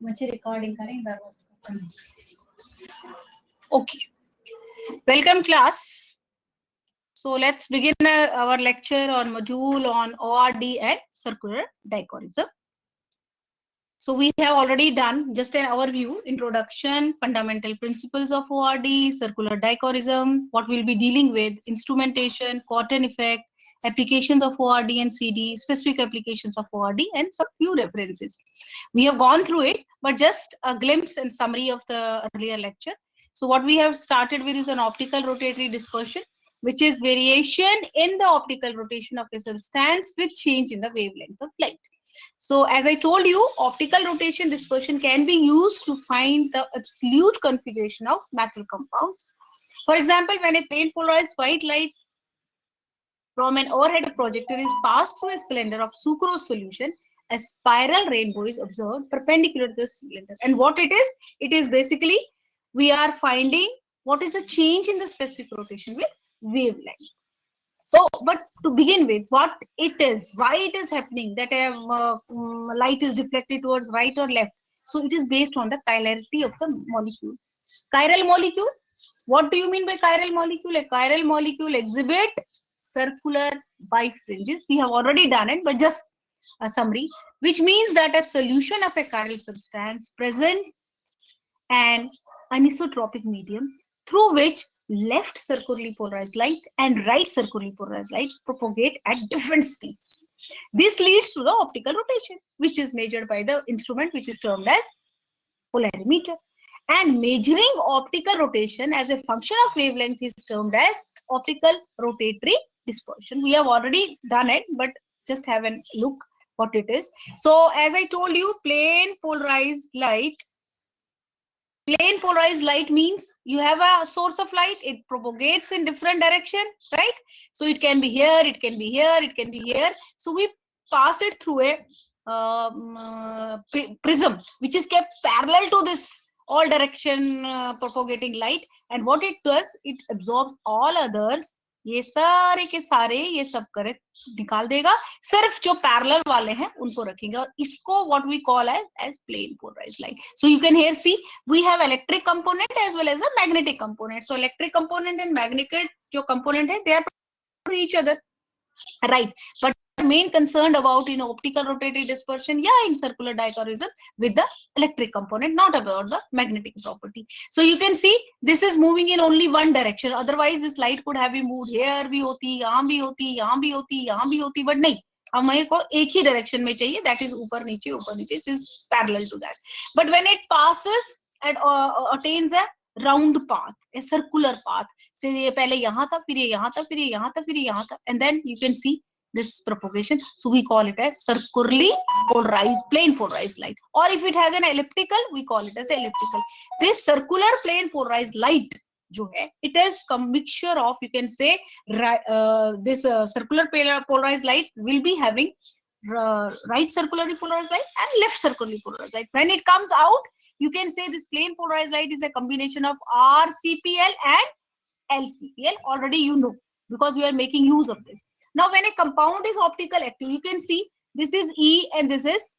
मुझे रिकॉर्डिंग करें दरवाजा. Okay. Welcome class. So let's begin our lecture on module on ORD and circular dichorism. So we have already done just an overview, introduction, fundamental principles of ORD, circular dichorism, what we'll be dealing with, instrumentation, Corten effect, applications of ORD and CD, specific applications of ORD, and some few references. We have gone through it, but just a glimpse and summary of the earlier lecture. So what we have started with is an optical rotatory dispersion, which is variation in the optical rotation of a substance with change in the wavelength of light. So as I told you, optical rotation dispersion can be used to find the absolute configuration of metal compounds. For example, when a plane polarized white light from an overhead projector is passed through a cylinder of sucrose solution, a spiral rainbow is observed perpendicular to the cylinder. And what it is basically, we are finding what is the change in the specific rotation with wavelength. So, but to begin with, what it is, why it is happening that light is deflected towards right or left. So it is based on the chirality of the molecule. Chiral molecule, what do you mean by chiral molecule? A chiral molecule exhibit circular bifringes. We have already done it, but just a summary, which means that a solution of a chiral substance present an anisotropic medium through which left circularly polarized light and right circularly polarized light propagate at different speeds. This leads to the optical rotation, which is measured by the instrument which is termed as polarimeter. And measuring optical rotation as a function of wavelength is termed as optical rotatory dispersion. We have already done it, but just have a look what it is. So as I told you, plane polarized light means you have a source of light, it propagates in different direction, right? So it can be here, it can be here, it can be here. So we pass it through a prism which is kept parallel to this all direction propagating light, and what it does, it absorbs all others. ये सारे के सारे ये सब करे निकाल देगा, सिर्फ जो पैरेलल वाले हैं उनको रखेंगे, और इसको what we call as plane polarized light. So you can here see we have electric component as well as a magnetic component. So electric component and magnetic जो component है, they are to each other, right? But main concerned about in optical rotatory dispersion, yeah, in circular dichorism with the electric component, not about the magnetic property. So you can see this is moving in only one direction, otherwise this light could have been moved here भी होती, यहाँ भी होती, यहाँ भी होती, यहाँ भी होती, but नहीं, हमें को एक ही डायरेक्शन में चाहिए, that is ऊपर नीचे, it is parallel to that. But when it passes and attains a round path, a circular path, से ये पहले यहाँ था, फिर ये यहाँ था, फिर ये यहाँ था, फिर ये यहाँ था, and then you can see this propagation. So we call it as circularly polarized, plane polarized light. Or if it has an elliptical, we call it as elliptical. This circular plane polarized light जो है, it is a mixture of, you can say, this circular polarized light will be having right circularly polarized light and left circularly polarized light. When it comes out, you can say this plane polarized light is a combination of RCPL and LCPL. Already you know, because we are making use of this. Now when a compound is optical active, you can see this is E and this is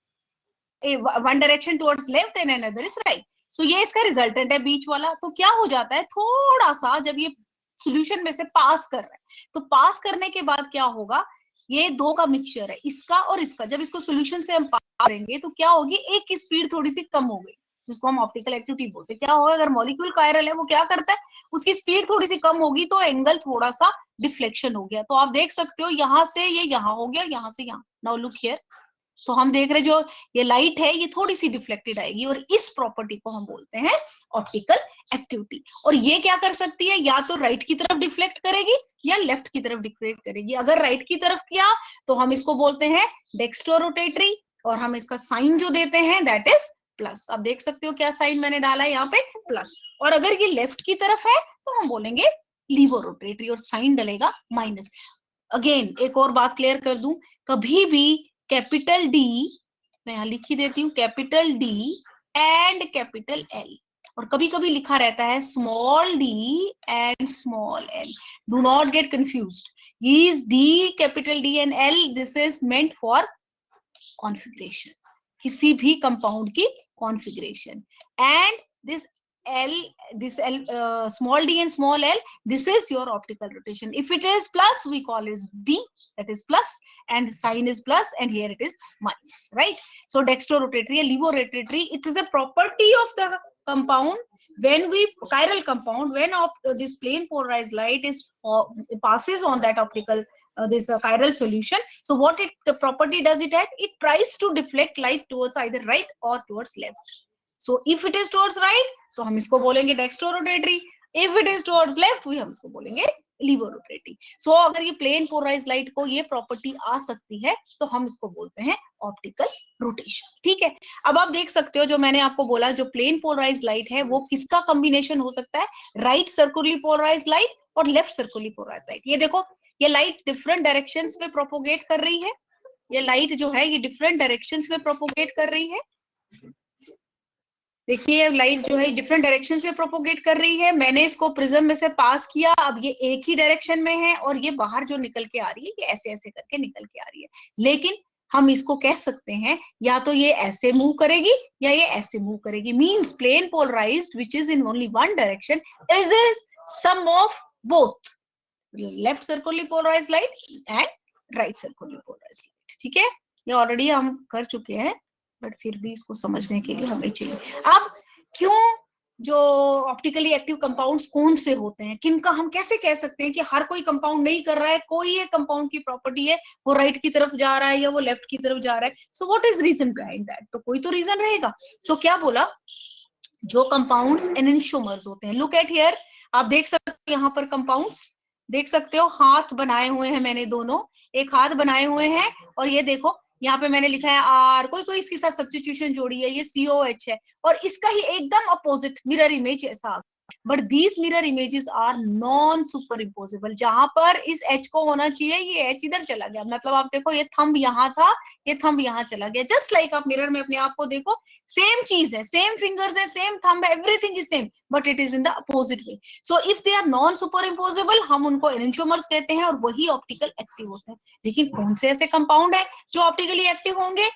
one direction towards left and another is right. So ये इसका resultant है बीच वाला. तो क्या हो जाता है, थोड़ा सा जब ये सोल्यूशन में से पास कर रहा है, तो पास करने के बाद क्या होगा, ये दो का मिक्सचर है, इसका और इसका, जब इसको सोल्यूशन से हम पास करेंगे तो क्या होगी, एक की स्पीड थोड़ी सी कम हो गई, जिसको हम ऑप्टिकल एक्टिविटी बोलते हैं. क्या होगा, अगर मॉलिक्यूल कायरल है, वो क्या करता है, उसकी स्पीड थोड़ी सी कम होगी तो एंगल थोड़ा सा डिफ्लेक्शन हो गया. तो आप देख सकते हो यहां से ये यहाँ हो गया, यहाँ से यहाँ. नाउ लुक हियर, तो हम देख रहे जो ये लाइट है, ये थोड़ी सी डिफ्लेक्टेड आएगी, और इस प्रॉपर्टी को हम बोलते हैं ऑप्टिकल एक्टिविटी. और ये क्या कर सकती है, या तो राइट की तरफ डिफ्लेक्ट करेगी या लेफ्ट की तरफ डिफ्लेक्ट करेगी. अगर राइट की तरफ किया तो हम इसको बोलते हैं डेक्स्ट्रोरोटेटरी, और हम इसका साइन जो देते हैं दैट इज प्लस. आप देख सकते हो क्या साइन मैंने डाला है यहाँ पे, प्लस. और अगर ये लेफ्ट की तरफ है तो हम बोलेंगे लीवोरोटेटरी, और साइन डलेगा माइनस. अगेन एक और बात क्लियर कर दूं, कभी भी कैपिटल डी, मैं यहां लिख ही देती हूँ, capital D and capital L, और कभी कभी लिखा रहता है small D and small L. Do not gate confused. Is D, capital D and L, this is meant for configuration. किसी भी कंपाउंड की configuration, and this small d and small l, this is your optical rotation. If it is plus, we call it d, that is plus, and sign is plus, and here it is minus, right? So dextrorotatory and levorotatory, it is a property of the compound. When we chiral compound, when this plane polarized light is passes on that optical this chiral solution, so what the property does it at? It tries to deflect light towards either right or towards left. So if it is towards right, तो हम इसको बोलेंगे dextrorotatory. If it is towards left, we हम इसको बोलेंगे levorotatory. So अगर ये plane polarized light को ये property आ सकती है, तो हम इसको बोलते हैं optical rotation. ठीक है? अब आप देख सकते हो, जो मैंने आपको बोला, जो plane polarized light है, वो किसका combination हो सकता है? Right circularly polarized light और left circularly polarized light. ये देखो, ये light different directions में propagate कर रही है. ये light जो है, ये different directions में propagate कर रही है. देखिए लाइट जो है डिफरेंट डायरेक्शंस में प्रोपोगेट कर रही है. मैंने इसको प्रिज्म में से पास किया, अब ये एक ही डायरेक्शन में है, और ये बाहर जो निकल के आ रही है, ये ऐसे ऐसे करके निकल के आ रही है. लेकिन हम इसको कह सकते हैं या तो ये ऐसे मूव करेगी या ये ऐसे मूव करेगी. Means plane polarised which is in only one direction is sum of both left circularly polarised light and right circularly polarised light. ठीक है, ये ऑलरेडी हम कर चुके हैं, बट फिर भी इसको समझने के लिए हमें चाहिए. अब क्यों जो ऑप्टिकली एक्टिव कंपाउंड्स कौन से होते हैं, किनका हम कैसे कह सकते हैं कि हर कोई कंपाउंड नहीं कर रहा है, कोई एक कंपाउंड की प्रॉपर्टी है वो राइट की तरफ जा रहा है या वो लेफ्ट की तरफ जा रहा है. So what is reason behind that? तो कोई तो रीजन रहेगा. तो क्या बोला, जो कंपाउंड्स एनेंटियोमर्स होते हैं. लुक एट हियर, आप देख सकते हो यहाँ पर कंपाउंड्स देख सकते हो, हाथ बनाए हुए हैं मैंने, दोनों एक हाथ बनाए हुए हैं, और ये देखो यहाँ पे मैंने लिखा है आर, कोई कोई इसके साथ सब्स्टिट्यूशन जोड़ी है, ये COH है, और इसका ही एकदम अपोजिट मिरर इमेज ऐसा. But these mirror images are non superimposable. जहां पर इस H को होना चाहिए, ये H इधर चला गया. मतलब आप देखो, ये थंब यहाँ था, ये थंब यहाँ चला गया. जस्ट लाइक आप मिरर में अपने आप को देखो, सेम चीज है, सेम फिंगर्स है, सेम थंब है, everything is same, but it is in the opposite way. So if they are non superimposable, हम उनको एनेंटियोमर्स कहते हैं, और वही ऑप्टिकल एक्टिव होते हैं. लेकिन कौन से ऐसे कंपाउंड है जो ऑप्टिकली एक्टिव होंगे?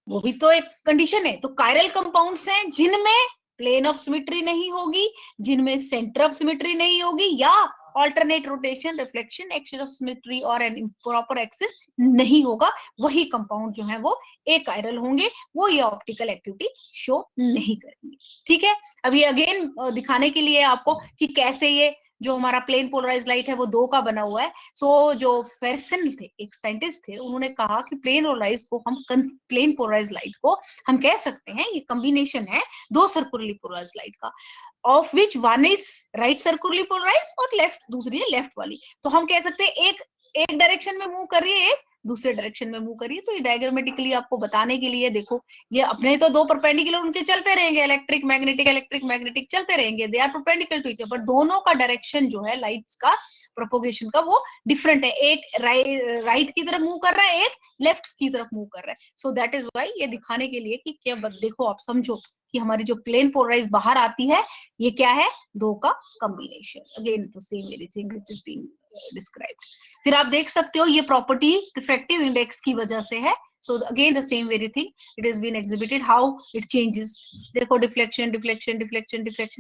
वो भी तो एक कंडीशन है. तो कायरल कंपाउंड्स हैं जिनमें प्लेन ऑफ सिमेट्री नहीं होगी, जिनमें सेंटर ऑफ सिमेट्री नहीं होगी, या alternate rotation, reflection, action of symmetry और एन इम्प्रॉपर एक्सिस नहीं होगा, वही कंपाउंड जो है वो अकायरल होंगे, वो ये ऑप्टिकल एक्टिविटी शो नहीं करेंगे. ठीक है, अब ये अगेन दिखाने के लिए आपको कि कैसे ये जो हमारा प्लेन पोलराइज्ड लाइट है वो दो का बना हुआ है. सो जो फेरसन थे, एक साइंटिस्ट थे, उन्होंने कहा कि प्लेन पोलराइज्ड लाइट को हम कह सकते हैं, ये कॉम्बिनेशन है दो सर्कुलरली पोलराइज्ड लाइट का, of which one is right circularly polarised और लेफ्ट, दूसरी है लेफ्ट वाली. तो हम कह सकते हैं एक डायरेक्शन में मूव कर रही है, एक दूसरे डायरेक्शन में मूव करिए. तो ये डायग्रामेटिकली आपको बताने के लिए देखो, ये अपने तो दो परपेंडिकुलर उनके चलते रहेंगे, इलेक्ट्रिक मैग्नेटिक चलते रहेंगे, they are perpendicular to each other, but दोनों का डायरेक्शन जो है लाइट्स का प्रोपोगेशन का वो डिफरेंट है. एक राइट की तरफ मूव कर रहा है, एक लेफ्ट की तरफ मूव कर रहा है. सो दैट इज वाई ये दिखाने के लिए कि क्या, देखो आप समझो कि हमारी जो प्लेन पोलराइज बाहर आती है, ये क्या है, दो का combination. Again the same everything which is being described. फिर आप देख सकते हो ये प्रॉपर्टी रिफ्रैक्टिव इंडेक्स की वजह से है. So again the same very thing, it has been exhibited how it changes. देखो डिफ्लेक्शन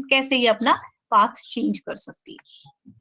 कैसे ये अपना पाथ चेंज कर सकती है.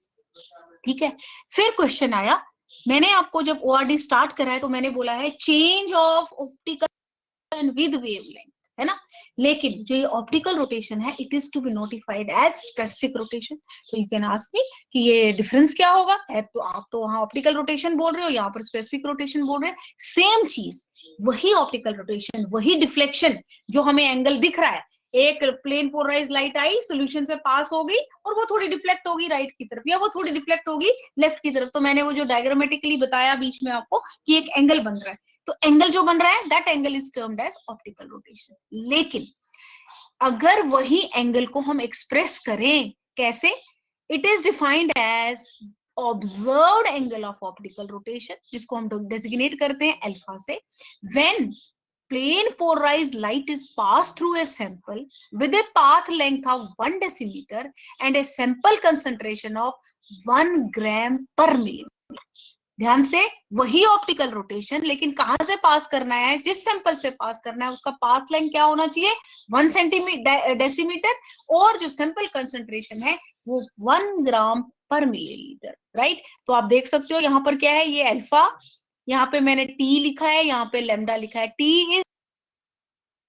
ठीक है, फिर क्वेश्चन आया, मैंने आपको जब ORD स्टार्ट करा है तो मैंने बोला है change of optical with wavelength, है ना. लेकिन जो ये ऑप्टिकल रोटेशन है, it is to be notified as specific rotation. तो यू कैन आस्क मी कि ये डिफरेंस क्या होगा. है तो आप तो वहां ऑप्टिकल रोटेशन बोल रहे हो, यहाँ पर स्पेसिफिक रोटेशन बोल रहे हैं. सेम चीज, वही ऑप्टिकल रोटेशन, वही डिफ्लेक्शन, जो हमें एंगल दिख रहा है. एक प्लेन पोलराइज लाइट आई, सोल्यूशन से पास हो गई, और वो थोड़ी डिफ्लेक्ट होगी राइट की तरफ, या वो थोड़ी डिफ्लेक्ट होगी लेफ्ट की तरफ. तो मैंने वो जो डायग्रामेटिकली बताया बीच में आपको कि एक एंगल बन रहा है, तो एंगल जो बन रहा है, that angle is termed as optical rotation. लेकिन अगर वही एंगल को हम एक्सप्रेस करें कैसे, it is defined as observed angle of optical rotation, जिसको हम डेजिग्नेट करते हैं अल्फा से, when plane polarized light is passed through a sample with a path length of 1 decimeter and a sample concentration of 1 gram per millimeter. ध्यान से, वही optical rotation, लेकिन कहां से पास करना है, जिस सैंपल से पास करना है उसका पाथ लेंथ क्या होना चाहिए, 1 सेंटीमीटर डेसीमीटर, और जो सैंपल कंसंट्रेशन है वो 1 ग्राम पर मिलीलीटर, राइट। तो आप देख सकते हो यहाँ पर क्या है, ये अल्फा, यहाँ पे मैंने टी लिखा है, यहाँ पे लैम्डा लिखा है। टी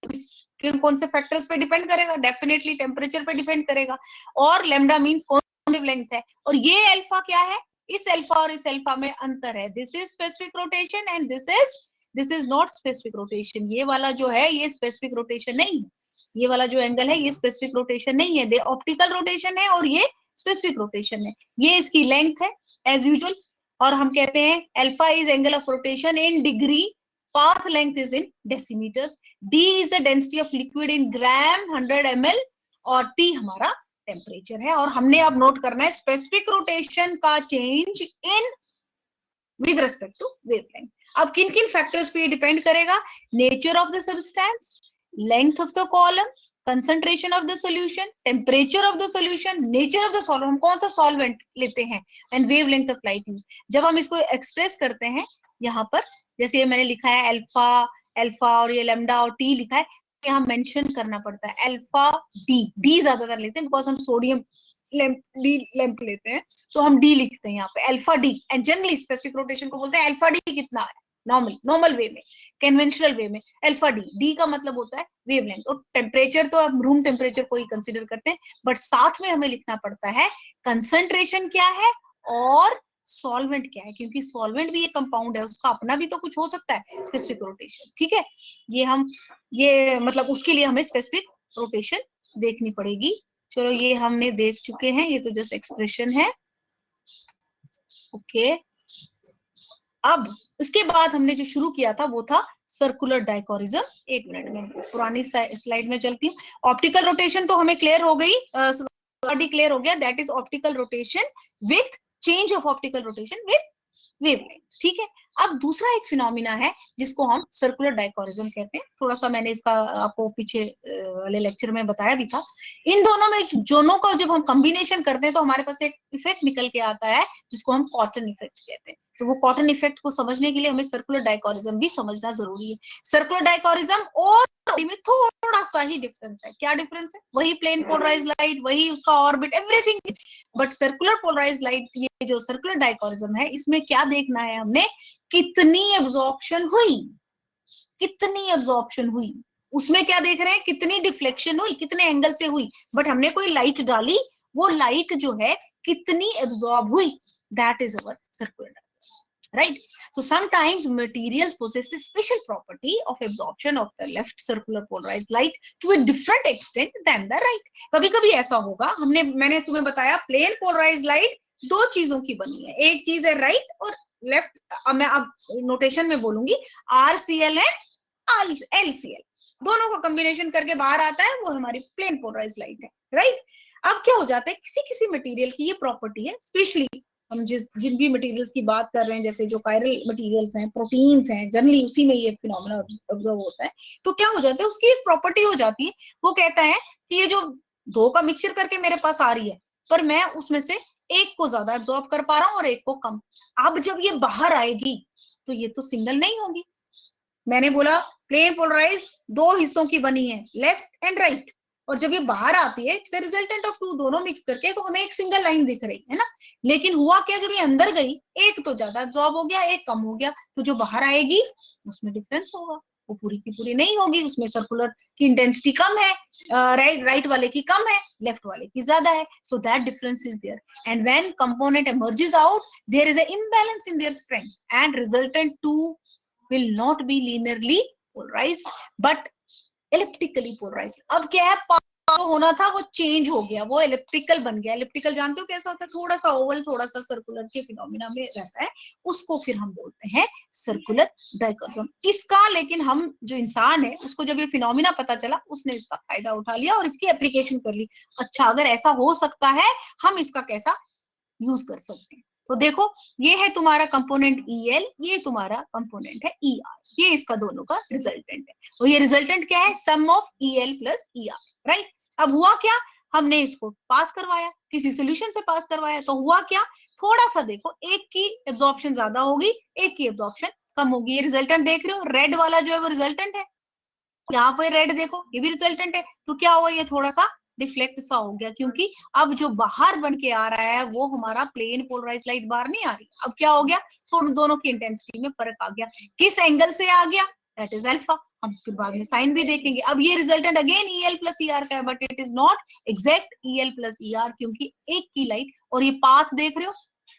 इज कौन से फैक्टर्स पे डिपेंड करेगा, डेफिनेटली टेम्परेचर पे डिपेंड करेगा, और लैम्डा मींस कौन सी वेवलेंथ है, और ये अल्फा क्या है, इस अल्फा और इस अल्फा में अंतर है। This is specific rotation and this is not specific rotation. ये वाला जो है ये स्पेसिफिक रोटेशन नहीं है, ये वाला जो एंगल है ये स्पेसिफिक रोटेशन नहीं है, ऑप्टिकल रोटेशन है और ये स्पेसिफिक रोटेशन है। ये इसकी लेंथ है एज यूजुअल, और हम कहते हैं alpha is angle of rotation in degree, path length is in decimeters, d is the density of liquid in gram 100 ml, और t हमारा टेम्परेचर है। और हमने अब नोट करना है स्पेसिफिक रोटेशन का change in with respect to wavelength. अब किन किन फैक्टर्स पे डिपेंड करेगा, nature of the substance, length of the column, concentration of the solution, temperature of the solution, nature of the solvent, हम कौन सा सॉल्वेंट लेते हैं, and wavelength of light use. जब हम इसको एक्सप्रेस करते हैं यहाँ पर, जैसे ये मैंने लिखा है अल्फा, अल्फा और ये लैम्डा और टी लिखा है, यहाँ मेंशन करना पड़ता है अल्फा डी, डी ज्यादातर लेते हैं बिकॉज हम सोडियम लैंप लेते हैं, तो हम डी लिखते हैं यहाँ पे alpha D, and generally specific rotation को बोलते हैं अल्फा डी कितना है, नॉर्मल वे में, कन्वेंशनल वे में अल्फा डी, डी का मतलब होता है वेवलेंथ। और टेम्परेचर तो हम रूम टेम्परेचर को ही कंसीडर करते हैं, बट साथ में हमें लिखना पड़ता है कंसंट्रेशन क्या है और सॉल्वेंट क्या है, क्योंकि सॉल्वेंट भी एक कंपाउंड है, उसका अपना भी तो कुछ हो सकता है स्पेसिफिक रोटेशन, ठीक है। ये मतलब उसके लिए हमें स्पेसिफिक रोटेशन देखनी पड़ेगी। चलो ये हमने देख चुके हैं, ये तो जस्ट एक्सप्रेशन है, ओके। अब उसके बाद हमने जो शुरू किया था वो था सर्कुलर डाइकोरिज्म। एक मिनट में पुरानी स्लाइड में चलती हूँ। ऑप्टिकल रोटेशन तो हमें क्लियर हो गई, क्लियर हो गया, that is optical rotation with change of optical rotation with wavelength, ठीक है। अब दूसरा एक फिनोमिना है जिसको हम सर्कुलर डाइकोरिज्म कहते हैं, थोड़ा सा मैंने इसका आपको पीछे वाले लेक्चर में बताया भी था। इन दोनों में जोनों का जब हम कॉम्बिनेशन करते हैं तो हमारे पास एक इफेक्ट निकल के आता है जिसको हम कॉटन इफेक्ट कहते हैं। तो वो कॉटन इफेक्ट को समझने के लिए हमें सर्कुलर डाइकोरिज्म भी समझना जरूरी है। सर्कुलर डाइकोरिज्म और में थोड़ा सा ही डिफरेंस है। क्या डिफरेंस है, वही प्लेन पोलराइज लाइट, वही उसका orbit, everything, but circular polarise light, ये जो सर्कुलर डाइकोरिज्म है, इसमें क्या देखना है हमने, कितनी एब्जॉर्प्शन हुई, कितनी एब्जॉर्प्शन हुई, उसमें क्या देख रहे हैं, कितनी डिफ्लेक्शन हुई, कितने एंगल से हुई, बट हमने कोई लाइट डाली, वो लाइट जो है कितनी एब्जॉर्ब हुई, that is our circular, right? So sometimes materials possess a special property of absorption of the left circular polarized light to a different extent than the right. कभी कभी ऐसा होगा, मैंने तुम्हें बताया प्लेन पोलराइज्ड लाइट दो चीजों की बनी है, एक चीज है राइट और लेफ्ट, मैं अब नोटेशन में बोलूंगी RCL एंड LCL, दोनों को कॉम्बिनेशन करके बाहर आता है, वो हमारी प्लेन पोलराइज्ड लाइट है, राइट। अब क्या हो जाता है, किसी किसी मटेरियल की ये प्रॉपर्टी है, स्पेशली हम जिन भी मटेरियल्स की बात कर रहे हैं, जैसे जो कायरल मटेरियल्स हैं, प्रोटीन्स हैं, जनरली उसी में ये फिनोमेना ऑब्जर्व होता है। तो क्या हो जाता है, उसकी एक प्रॉपर्टी हो जाती है, वो कहता है कि ये जो दो का मिक्सचर करके मेरे पास आ रही है, पर मैं उसमें से एक को ज्यादा एब्जॉर्ब कर पा रहा हूँ और एक को कम। अब जब ये बाहर आएगी तो ये तो सिंगल नहीं होगी। मैंने बोला प्लेन पोलराइज दो हिस्सों की बनी है, लेफ्ट एंड राइट, और जब ये बाहर आती है इट्स रिजल्टेंट ऑफ टू, दोनों मिक्स करके तो हमें एक सिंगल लाइन दिख रही है ना। लेकिन हुआ क्या, जब ये अंदर गई, एक तो ज्यादा एब्जॉर्ब हो गया, एक कम हो गया, तो जो बाहर आएगी उसमें डिफरेंस होगा, वो पूरी की पूरी नहीं होगी, उसमें सर्कुलर की इंटेंसिटी कम है, राइट वाले की कम है, लेफ्ट वाले की ज्यादा है, so that difference is there. And when component emerges out, there is an imbalance in their strength and resultant two will not be linearly polarized but elliptically polarized. अब क्या है, जो होना था वो चेंज हो गया, वो इलिप्टिकल बन गया। इलिप्टिकल जानते हो कैसा होता है, थोड़ा सा ओवल थोड़ा सा सर्कुलर के फिनोमिना में रहता है, उसको फिर हम बोलते हैं सर्कुलर डाइकोरिज्म। इसका लेकिन हम जो इंसान है उसको जब ये फिनोमिना पता चला, उसने इसका फायदा उठा लिया और इसकी एप्लीकेशन कर ली। अच्छा अगर ऐसा हो सकता है, हम इसका कैसा यूज कर सकते हैं। तो देखो ये है तुम्हारा कंपोनेंट EL, ये तुम्हारा कंपोनेंट है ER, ये इसका दोनों का रिजल्टेंट है। तो ये रिजल्टेंट क्या है, sum of EL plus ER, right. अब हुआ क्या, हमने इसको पास करवाया, किसी सोल्यूशन से पास करवाया, तो हुआ क्या, थोड़ा सा देखो, एक की एब्जॉर्प्शन ज्यादा होगी, एक की एब्जॉर्प्शन कम होगी। ये रिजल्टेंट देख रहे हो, रेड वाला जो है वो रिजल्टेंट है, यहाँ पे रेड देखो ये भी रिजल्टेंट है। तो क्या हुआ, ये थोड़ा सा डिफ्लेक्ट सा हो गया, क्योंकि अब जो बाहर बन के आ रहा है वो हमारा प्लेन पोलराइज लाइट बाहर नहीं आ रही। अब क्या हो गया, तो दोनों की इंटेंसिटी में फर्क आ गया। किस एंगल से आ गया, दैट इज अल्फा। हम फिर बाद में साइन भी देखेंगे। अब ये resultant again EL plus ER का है, but it is not exact EL plus ER, क्योंकि एक की लाइट। और ये पाथ देख रहे हो,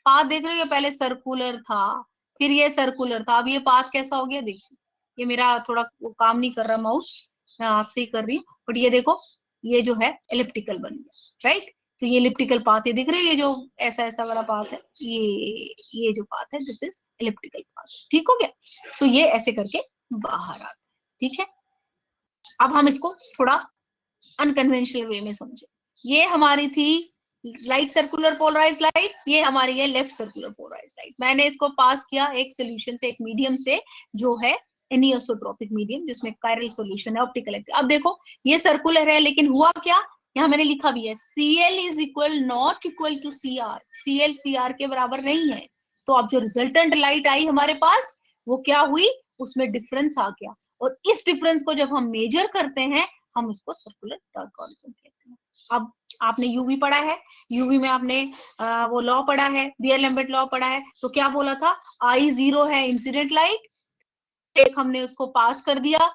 पाथ देख रहे हो, ये पहले सर्कुलर था, फिर ये सर्कुलर था, अब ये पाथ कैसा हो गया, देखिए। ये मेरा थोड़ा काम नहीं कर रहा माउस, मैं आपसे ही कर रही हूँ, बट ये देखो, ये जो है एलिप्टिकल बन गया, राइट। तो ये एलिप्टिकल पाथ है, दिख रही है, ये जो ऐसा ऐसा वाला पाथ है, ये जो पाथ है, दिस इज एलिप्टिकल पाथ। ठीक हो गया। सो ये ऐसे करके बाहर आता है, ठीक है। अब हम इसको थोड़ा अनकन्वेंशनल वे में समझे। ये हमारी थी राइट सर्कुलर पोलराइज लाइट, ये हमारी है लेफ्ट सर्कुलर पोलराइज लाइट। मैंने इसको पास किया एक सोल्यूशन से, एक मीडियम से, जो है एनिसोट्रोपिक मीडियम, जिसमें कायरल सॉल्यूशन है, ऑप्टिकल है। अब देखो ये सर्कुलर है, लेकिन हुआ क्या, यहाँ मैंने लिखा भी है, Cl is equal not equal to Cr, Cl Cr के बराबर नहीं है। तो अब जो रिजल्टेंट लाइट आई हमारे पास, वो क्या हुई, उसमें डिफरेंस आ गया, और इस डिफरेंस को जब हम मेजर करते हैं, हम उसको सर्कुलर डायगोनलिज्म कहते हैं। अब आपने यूवी पढ़ा है, यूवी में आपने वो लॉ पढ़ा है, बियर-लैम्बर्ट लॉ पढ़ा है। तो क्या बोला था, I0 है इंसिडेंट लाइट, एक हमने उसको पास कर दिया,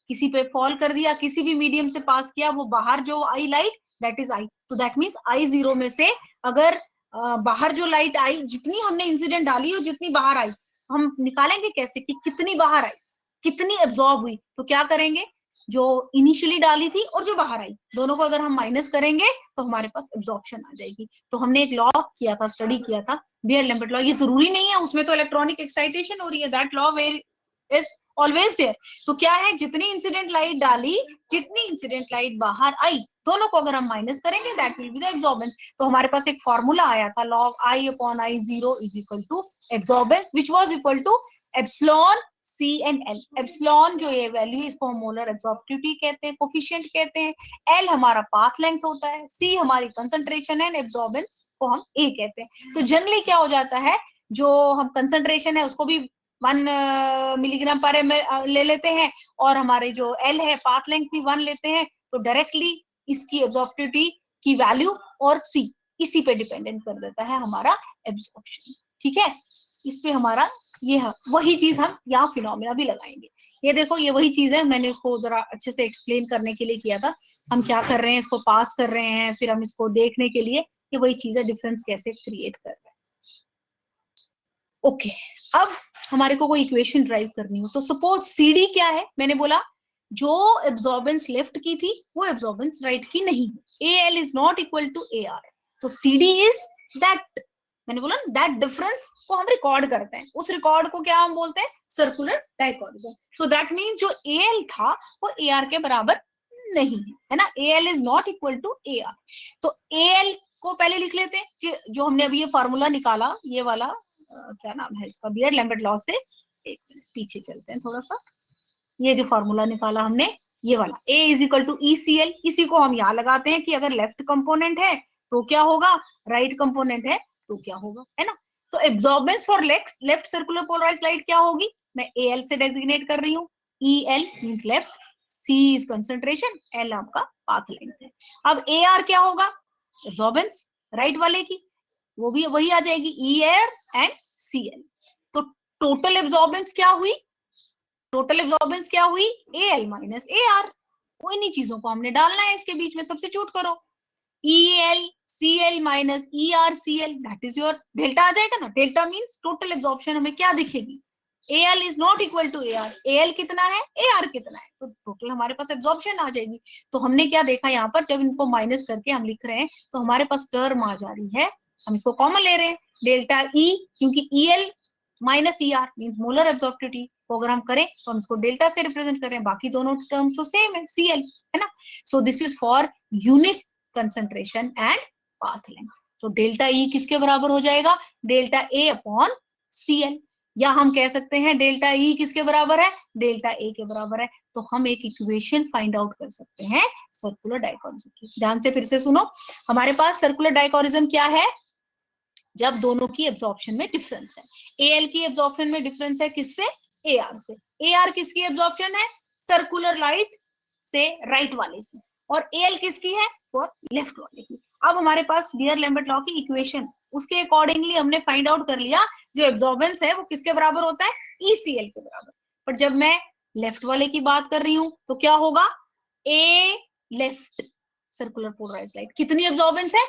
किसी पे फॉल कर दिया, किसी भी मीडियम से पास किया, वो बाहर जो आई लाइट, दैट इज आई। तो दैट मीन्स I0 में से अगर बाहर जो लाइट आई, जितनी हमने इंसिडेंट डाली और जितनी बाहर आई, हम निकालेंगे कैसे कि कितनी बाहर आई, कितनी एब्जॉर्ब हुई। तो क्या करेंगे, जो इनिशियली डाली थी और जो बाहर आई, दोनों को अगर हम माइनस करेंगे तो हमारे पास एब्जॉर्प्शन आ जाएगी। तो हमने एक लॉ किया था, स्टडी किया था, बियर-लैम्बर्ट लॉ। ये जरूरी नहीं है, उसमें तो इलेक्ट्रॉनिक एक्साइटेशन हो रही है, that law where is always there. तो क्या है, जितनी इंसिडेंट लाइट डाली, जितनी इंसिडेंट लाइट बाहर आई, दोनों को अगर हम माइनस करेंगे, that will be the absorbance. तो हमारे पास एक फॉर्मूला आया था, log I/I0 is equal to absorbance, which was equal to epsilon C and L। Epsilon जो ये वैल्यू है, इसको हम मोलर एब्जॉर्प्टिविटी कहते हैं, कोफिशिएंट कहते हैं। L हमारा पाथ लेंथ होता है, C हमारी कंसंट्रेशन है, एब्जॉर्बेंस को हम A कहते हैं। तो जनरली क्या हो जाता है, जो हम कंसंट्रेशन है उसको भी 1 मिलीग्राम पर ml ले लेते हैं, और हमारे जो L है, पाथ लेंथ भी 1 लेते हैं। तो डायरेक्टली इसकी एब्जॉर्प्टिविटी की वैल्यू और C इसी पे डिपेंडेंट कर देता है हमारा एब्जॉर्प्शन। ठीक है, इस पे हमारा ये है, वही चीज हम यहाँ फिनोमिना भी लगाएंगे। ये देखो, ये वही चीज है, मैंने उसको जरा अच्छे से एक्सप्लेन करने के लिए किया था। हम क्या कर रहे हैं, इसको पास कर रहे हैं, फिर हम इसको देखने के लिए, ये वही चीज है, डिफरेंस कैसे क्रिएट कर रहे हैं। ओके, अब हमारे को कोई इक्वेशन ड्राइव करनी हो, तो सपोज CD क्या है, मैंने बोला जो एब्जॉर्बेंस लेफ्ट की थी वो एब्जॉर्बेंस राइट की नहीं है। AL is not equal to AR, तो CD इज दैट, मैंने बोला दैट डिफरेंस को हम रिकॉर्ड करते हैं, उस रिकॉर्ड को क्या हम बोलते हैं, circular dichotomy. So that means जो AL था वो AR के बराबर नहीं है ना, AL is not equal to AR। तो AL को पहले लिख लेते हैं कि जो हमने अभी ये फॉर्मूला निकाला, ये वाला क्या नाम है इसका, बियर-लैम्बर्ट लॉ से। एक मिनट पीछे चलते हैं थोड़ा सा, ये जो फॉर्मूला निकाला हमने, ये वाला A is equal to ECL, इसी को हम यहाँ लगाते हैं कि अगर लेफ्ट कंपोनेंट है तो क्या होगा, राइट कंपोनेंट है तो क्या होगा, है ना। तो absorbance for left circular polarise light क्या होगी, मैं AL से डेजिग्नेट कर रही हूँ, EL means left, C is concentration, L आपका पाथ लेंथ है। अब AR क्या होगा, एब्जॉर्बेंस राइट वाले की, वो भी वही आ जाएगी, ER एंड CL। तो टोटल एब्जॉर्बेंस क्या हुई, टोटल एब्जॉर्बेंस क्या हुई, AL माइनस AR। वो इन्हीं चीजों को हमने डालना है, इसके बीच में सब्स्टिट्यूट करो, EL CL minus ER CL, that is your delta आ जाएगा ना। डेल्टा मींस टोटल एब्जॉर्प्शन हमें क्या दिखेगी, AL is not equal to AR, AL कितना है, AR कितना है, तो टोटल हमारे पास एब्जॉर्प्शन आ जाएगी। तो हमने क्या देखा यहाँ पर, जब इनको माइनस करके हम लिख रहे हैं तो हमारे पास टर्म आ जा रही है, हम इसको कॉमन ले रहे हैं, डेल्टा E, क्योंकि EL minus ER means molar absorptivity को अगर हम करें तो हम इसको डेल्टा से रिप्रेजेंट करें, बाकी दोनों टर्म्स तो सेम है, CL है ना। So this is for unit concentration and path length. तो डेल्टा E किसके बराबर हो जाएगा, डेल्टा A अपॉन CL, या हम कह सकते हैं डेल्टा E किसके बराबर है, डेल्टा A के बराबर है। तो हम एक इक्वेशन फाइंड आउट कर सकते हैं सर्कुलर डायकोटोमी की। ध्यान से फिर से सुनो, हमारे पास सर्कुलर डायकोटोमी क्या है, जब दोनों की एब्जॉर्प्शन में डिफरेंस है। एएल की एब्जॉर्प्शन में डिफरेंस है किससे? एआर से। एआर किसकी एब्जॉर्प्शन है? सर्कुलर लाइट से राइट वाले की, और एएल किसकी है? फॉर लेफ्ट वाले की। अब हमारे पास बियर-लैम्बर्ट लॉ की इक्वेशन, उसके अकॉर्डिंगली हमने फाइंड आउट कर लिया जो एब्जॉर्बेंस है वो किसके बराबर होता है? ईसीएल के बराबर। पर जब मैं लेफ्ट वाले की बात कर रही हूं तो क्या होगा? ए लेफ्ट सर्कुलर पोलराइज लाइट कितनी एब्जॉर्बेंस है?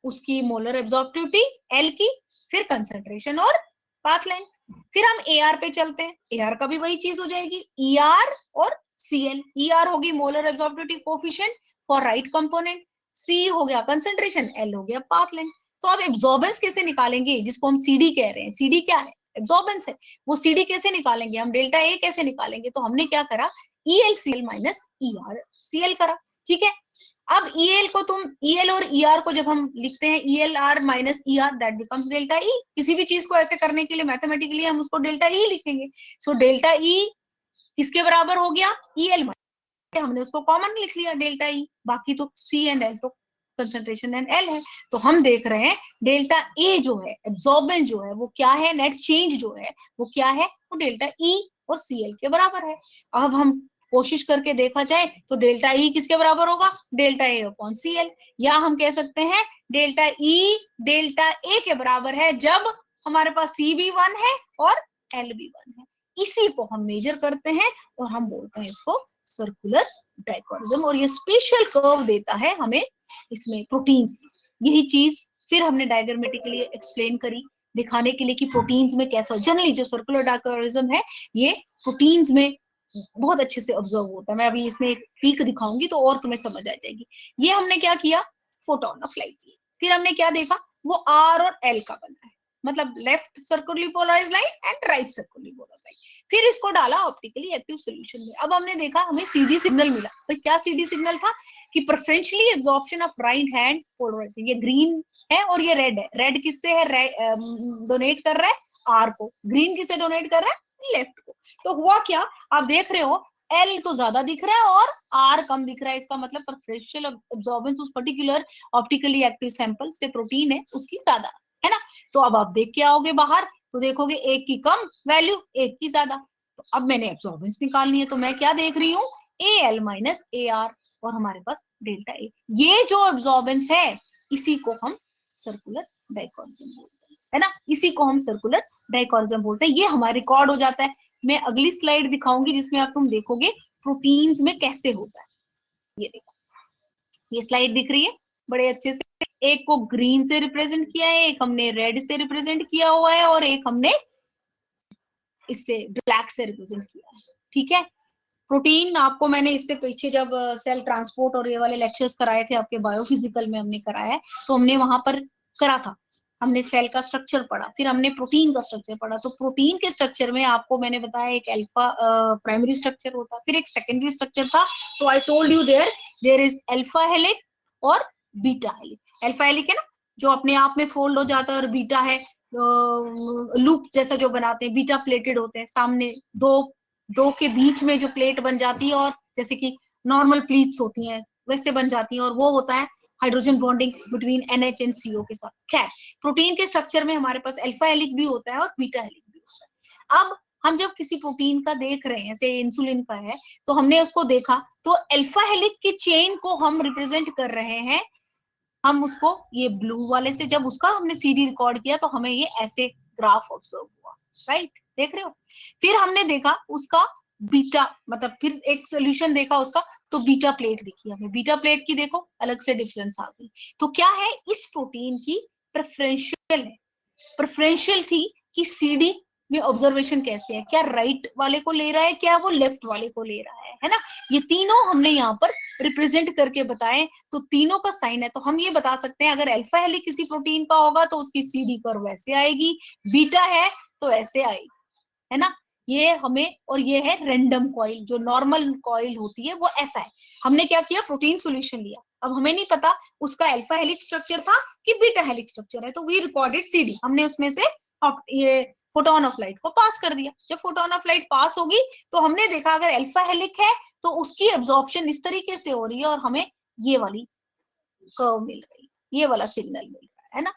उसकी मोलर एब्जॉर्प्टिविटी एल की, फिर कंसंट्रेशन और पाथ लेंथ। फिर हम एआर पे चलते हैं, एआर का भी वही चीज हो जाएगी, ईआर और सीएल। ईआर होगी molar absorptivity coefficient for right component, C हो गया कंसंट्रेशन, एल हो गया पाथ लेंथ। तो अब एब्जॉर्बेंस कैसे निकालेंगे, जिसको हम सीडी कह रहे हैं? सीडी क्या है? एब्जॉर्बेंस है। वो सीडी कैसे निकालेंगे हम? डेल्टा ए कैसे निकालेंगे? तो हमने क्या करा? EL CL minus ER CL करा। ठीक है, अब ईएल को तुम, ईएल और ईआर को जब हम लिखते हैं EL R minus ER, that becomes delta E. किसी भी चीज को ऐसे करने के लिए मैथमेटिकली हम उसको डेल्टा ई लिखेंगे। सो डेल्टा ई किसके बराबर हो गया? ईएल, हमने उसको कॉमन लिख लिया डेल्टा ई, बाकी तो सी एंड एल तो कंसंट्रेशन एंड एल है। तो हम देख रहे हैं डेल्टा ए जो है, एब्जॉर्बेंस जो है वो क्या है, नेट चेंज जो है वो क्या है? वो डेल्टा ई और सीएल के बराबर है। अब हम कोशिश करके देखा जाए तो डेल्टा ई किसके बराबर होगा? डेल्टा ए अपॉन सीएल, या हम कह सकते हैं डेल्टा ई डेल्टा ए के बराबर है जब हमारे पास सी भी 1 है और एल भी 1 है। इसी को हम मेजर करते हैं और हम बोलते हैं इसको सर्कुलर डाइकोरिज्म, और ये स्पेशल कर्व देता है हमें इसमें प्रोटीन्स। यही चीज फिर हमने डायग्रामेटिकली एक्सप्लेन करी, दिखाने के लिए कि प्रोटीन्स में कैसा। जनरली जो सर्कुलर डाइकोरिज्म है ये प्रोटीन्स में बहुत अच्छे से ऑब्जर्व होता है। मैं अभी इसमें एक पीक दिखाऊंगी तो और तुम्हें समझ आ जाएगी। ये हमने क्या किया? फोटोन ऑफ लाइट लिए। फिर हमने क्या देखा? वो आर और एल का बना है, मतलब left circularly polarised light and right circularly polarised light. फिर इसको डाला ऑप्टिकली एक्टिव सॉल्यूशन में। अब हमने देखा हमें सीडी सिग्नल मिला। तो क्या सीडी सिग्नल था? कि preferentially absorption of right hand polarisation. ये ग्रीन है और ये रेड है। रेड किससे है? डोनेट कर रहा है आर को, ग्रीन किसे डोनेट कर रहा है? लेफ्ट को। तो हुआ क्या, आप देख रहे हो एल तो ज्यादा दिख रहा है और आर कम दिख रहा है। इसका मतलब प्रेफरेंशियल एब्जॉर्बेंस उस पर्टिकुलर ऑप्टिकली एक्टिव सैंपल से प्रोटीन है उसकी ज्यादा है ना। तो अब आप देख के आओगे बाहर तो देखोगे एक की कम वैल्यू, एक की ज्यादा। तो अब मैंने एब्जॉर्बेंस निकालनी है तो मैं क्या देख रही हूँ? A L minus A R, और हमारे पास डेल्टा ए। ये जो एब्जॉर्बेंस है इसी को हम सर्कुलर डाइकोरिज्म बोलते हैं, है ना। इसी को हम सर्कुलर डाइकोरिज्म बोलते हैं। ये हमारा रिकॉर्ड हो जाता है। मैं अगली स्लाइड दिखाऊंगी जिसमें आप तुम देखोगे प्रोटीन्स में कैसे होता है। ये देखो, ये स्लाइड दिख रही है बड़े अच्छे से। एक को ग्रीन से रिप्रेजेंट किया है, एक हमने रेड से रिप्रेजेंट किया हुआ है, और एक हमने इससे ब्लैक से रिप्रेजेंट किया है। ठीक है, प्रोटीन आपको मैंने इससे पीछे जब सेल ट्रांसपोर्ट और ये वाले लेक्चर्स कराए थे आपके बायोफिजिकल में हमने कराया है, तो हमने वहां पर करा था। हमने सेल का स्ट्रक्चर पढ़ा, फिर हमने प्रोटीन का स्ट्रक्चर पढ़ा। तो प्रोटीन के स्ट्रक्चर में आपको मैंने बताया एक अल्फा प्राइमरी स्ट्रक्चर होता, फिर एक सेकेंडरी स्ट्रक्चर था। तो I told you there is alpha helix और बीटा हेलिक्स। अल्फा हेलिक्स है ना जो अपने आप में फोल्ड हो जाता है, और बीटा है लूप जैसा जो बनाते हैं, बीटा प्लेटेड होते हैं, सामने दो के बीच में जो प्लेट बन जाती है, और जैसे कि नॉर्मल प्लीट्स होती हैं वैसे बन जाती हैं, और वो होता है hydrogen bonding between NH and CO के साथ। खैर, प्रोटीन के स्ट्रक्चर में हमारे पास अल्फा हेलिक्स भी होता है और बीटा हेलिक्स भी होता है। अब हम जब किसी प्रोटीन का देख रहे हैं, जैसे इंसुलिन का है, तो हमने उसको देखा तो अल्फा हेलिक्स की चेन को हम रिप्रेजेंट कर रहे हैं। हम उसको ये ब्लू वाले से, जब उसका हमने CD रिकॉर्ड किया तो हमें ये ऐसे ग्राफ ऑब्जर्व हुआ, राइट, देख रहे हो। फिर हमने देखा उसका बीटा, मतलब फिर एक सोल्यूशन देखा उसका, तो बीटा प्लेट दिखी हमें। बीटा प्लेट की देखो अलग से डिफरेंस आ गई। तो क्या है, इस प्रोटीन की प्रेफरेंशियल है, प्रेफरेंशियल थी कि CD में ऑब्जर्वेशन कैसे है, क्या राइट वाले को ले रहा है, क्या वो लेफ्ट वाले को ले रहा है ना। ये तीनों हमने यहाँ पर रिप्रेजेंट करके बताए, तो तीनों का साइन है। तो हम ये बता सकते हैं अगर अल्फा हेलिक्स किसी प्रोटीन का होगा तो उसकी CD कर्व वैसे आएगी, बीटा है तो ऐसे आएगी, है ना। ये हमें, और ये है रैंडम कॉइल, जो नॉर्मल कॉइल होती है वो ऐसा है। हमने क्या किया, प्रोटीन सॉल्यूशन लिया। अब हमें नहीं पता उसका अल्फा हेलिक्स स्ट्रक्चर था कि बीटा हेलिक्स स्ट्रक्चर है, तो वी रिकॉर्डेड CD। हमने उसमें से ये फोटोन ऑफ लाइट को पास कर दिया। जब फोटोन ऑफ लाइट पास होगी तो हमने देखा अगर अल्फा हेलिक्स है तो उसकी एब्जॉर्प्शन इस तरीके से हो रही है, और हमें ये वाली कर्व मिल रही है, ये वाला सिग्नल मिल रहा है ना।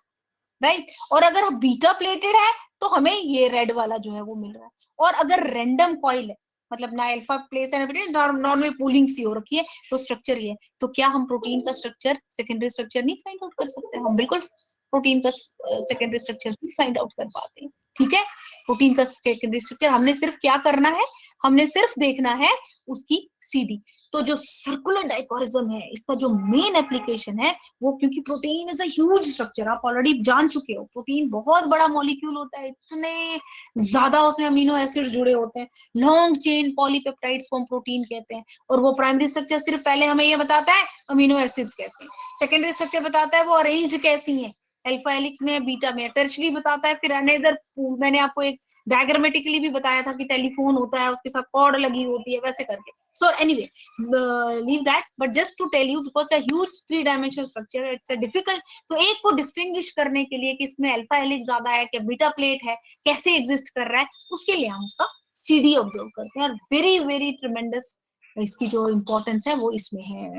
राइट। और अगर बीटा प्लेटेड है तो हमें ये रेड वाला जो है वो मिल रहा है। और अगर रैंडम कॉइल है, मतलब ना अल्फा प्लेस है, नॉर्मल पूलिंग सी हो रखी है, तो स्ट्रक्चर ये है, तो क्या हम प्रोटीन का स्ट्रक्चर, सेकेंडरी स्ट्रक्चर नहीं फाइंड आउट कर सकते? हम बिल्कुल प्रोटीन का सेकेंडरी स्ट्रक्चर भी फाइंड आउट कर पाते हैं। ठीक है, प्रोटीन का सेकेंडरी स्ट्रक्चर हमने सिर्फ क्या करना है, हमने सिर्फ देखना है उसकी सीडी। तो जो सर्कुलर डाइकोरिज्म है, इसका जो मेन एप्लीकेशन है वो, क्योंकि protein is a huge structure, आप ऑलरेडी जान चुके हो, प्रोटीन बहुत बड़ा मॉलिक्यूल होता है, इतने ज्यादा उसमें अमीनो एसिड जुड़े होते हैं, लॉन्ग चेन पॉलीपेप्टाइड्स को हम प्रोटीन कहते हैं। और वो प्राइमरी स्ट्रक्चर सिर्फ पहले हमें ये बताता है अमीनो एसिड्स कैसे, सेकेंडरी स्ट्रक्चर बताता है वो अरेंज कैसी है, अल्फा हेलिक्स में, बीटा में, टर्शरी बताता है, फिर अनदर, मैंने आपको एक डायग्रामेटिकली भी बताया था कि टेलीफोन होता है, उसके साथ कॉर्ड लगी होती है, वैसे करके। So anyway, leave that, but just to tell you, because a huge 3 dimensional structure, it's a difficult. तो एक को डिस्टिंग्विश करने के लिए कि इसमें अल्फा हेलिक्स ज्यादा है कि बीटा प्लेट है, कैसे एग्जिस्ट कर रहा है, उसके लिए हम उसका सीडी ऑब्जर्व करते हैं। और वेरी वेरी ट्रिमेंडस इसकी जो इंपॉर्टेंस है वो इसमें है,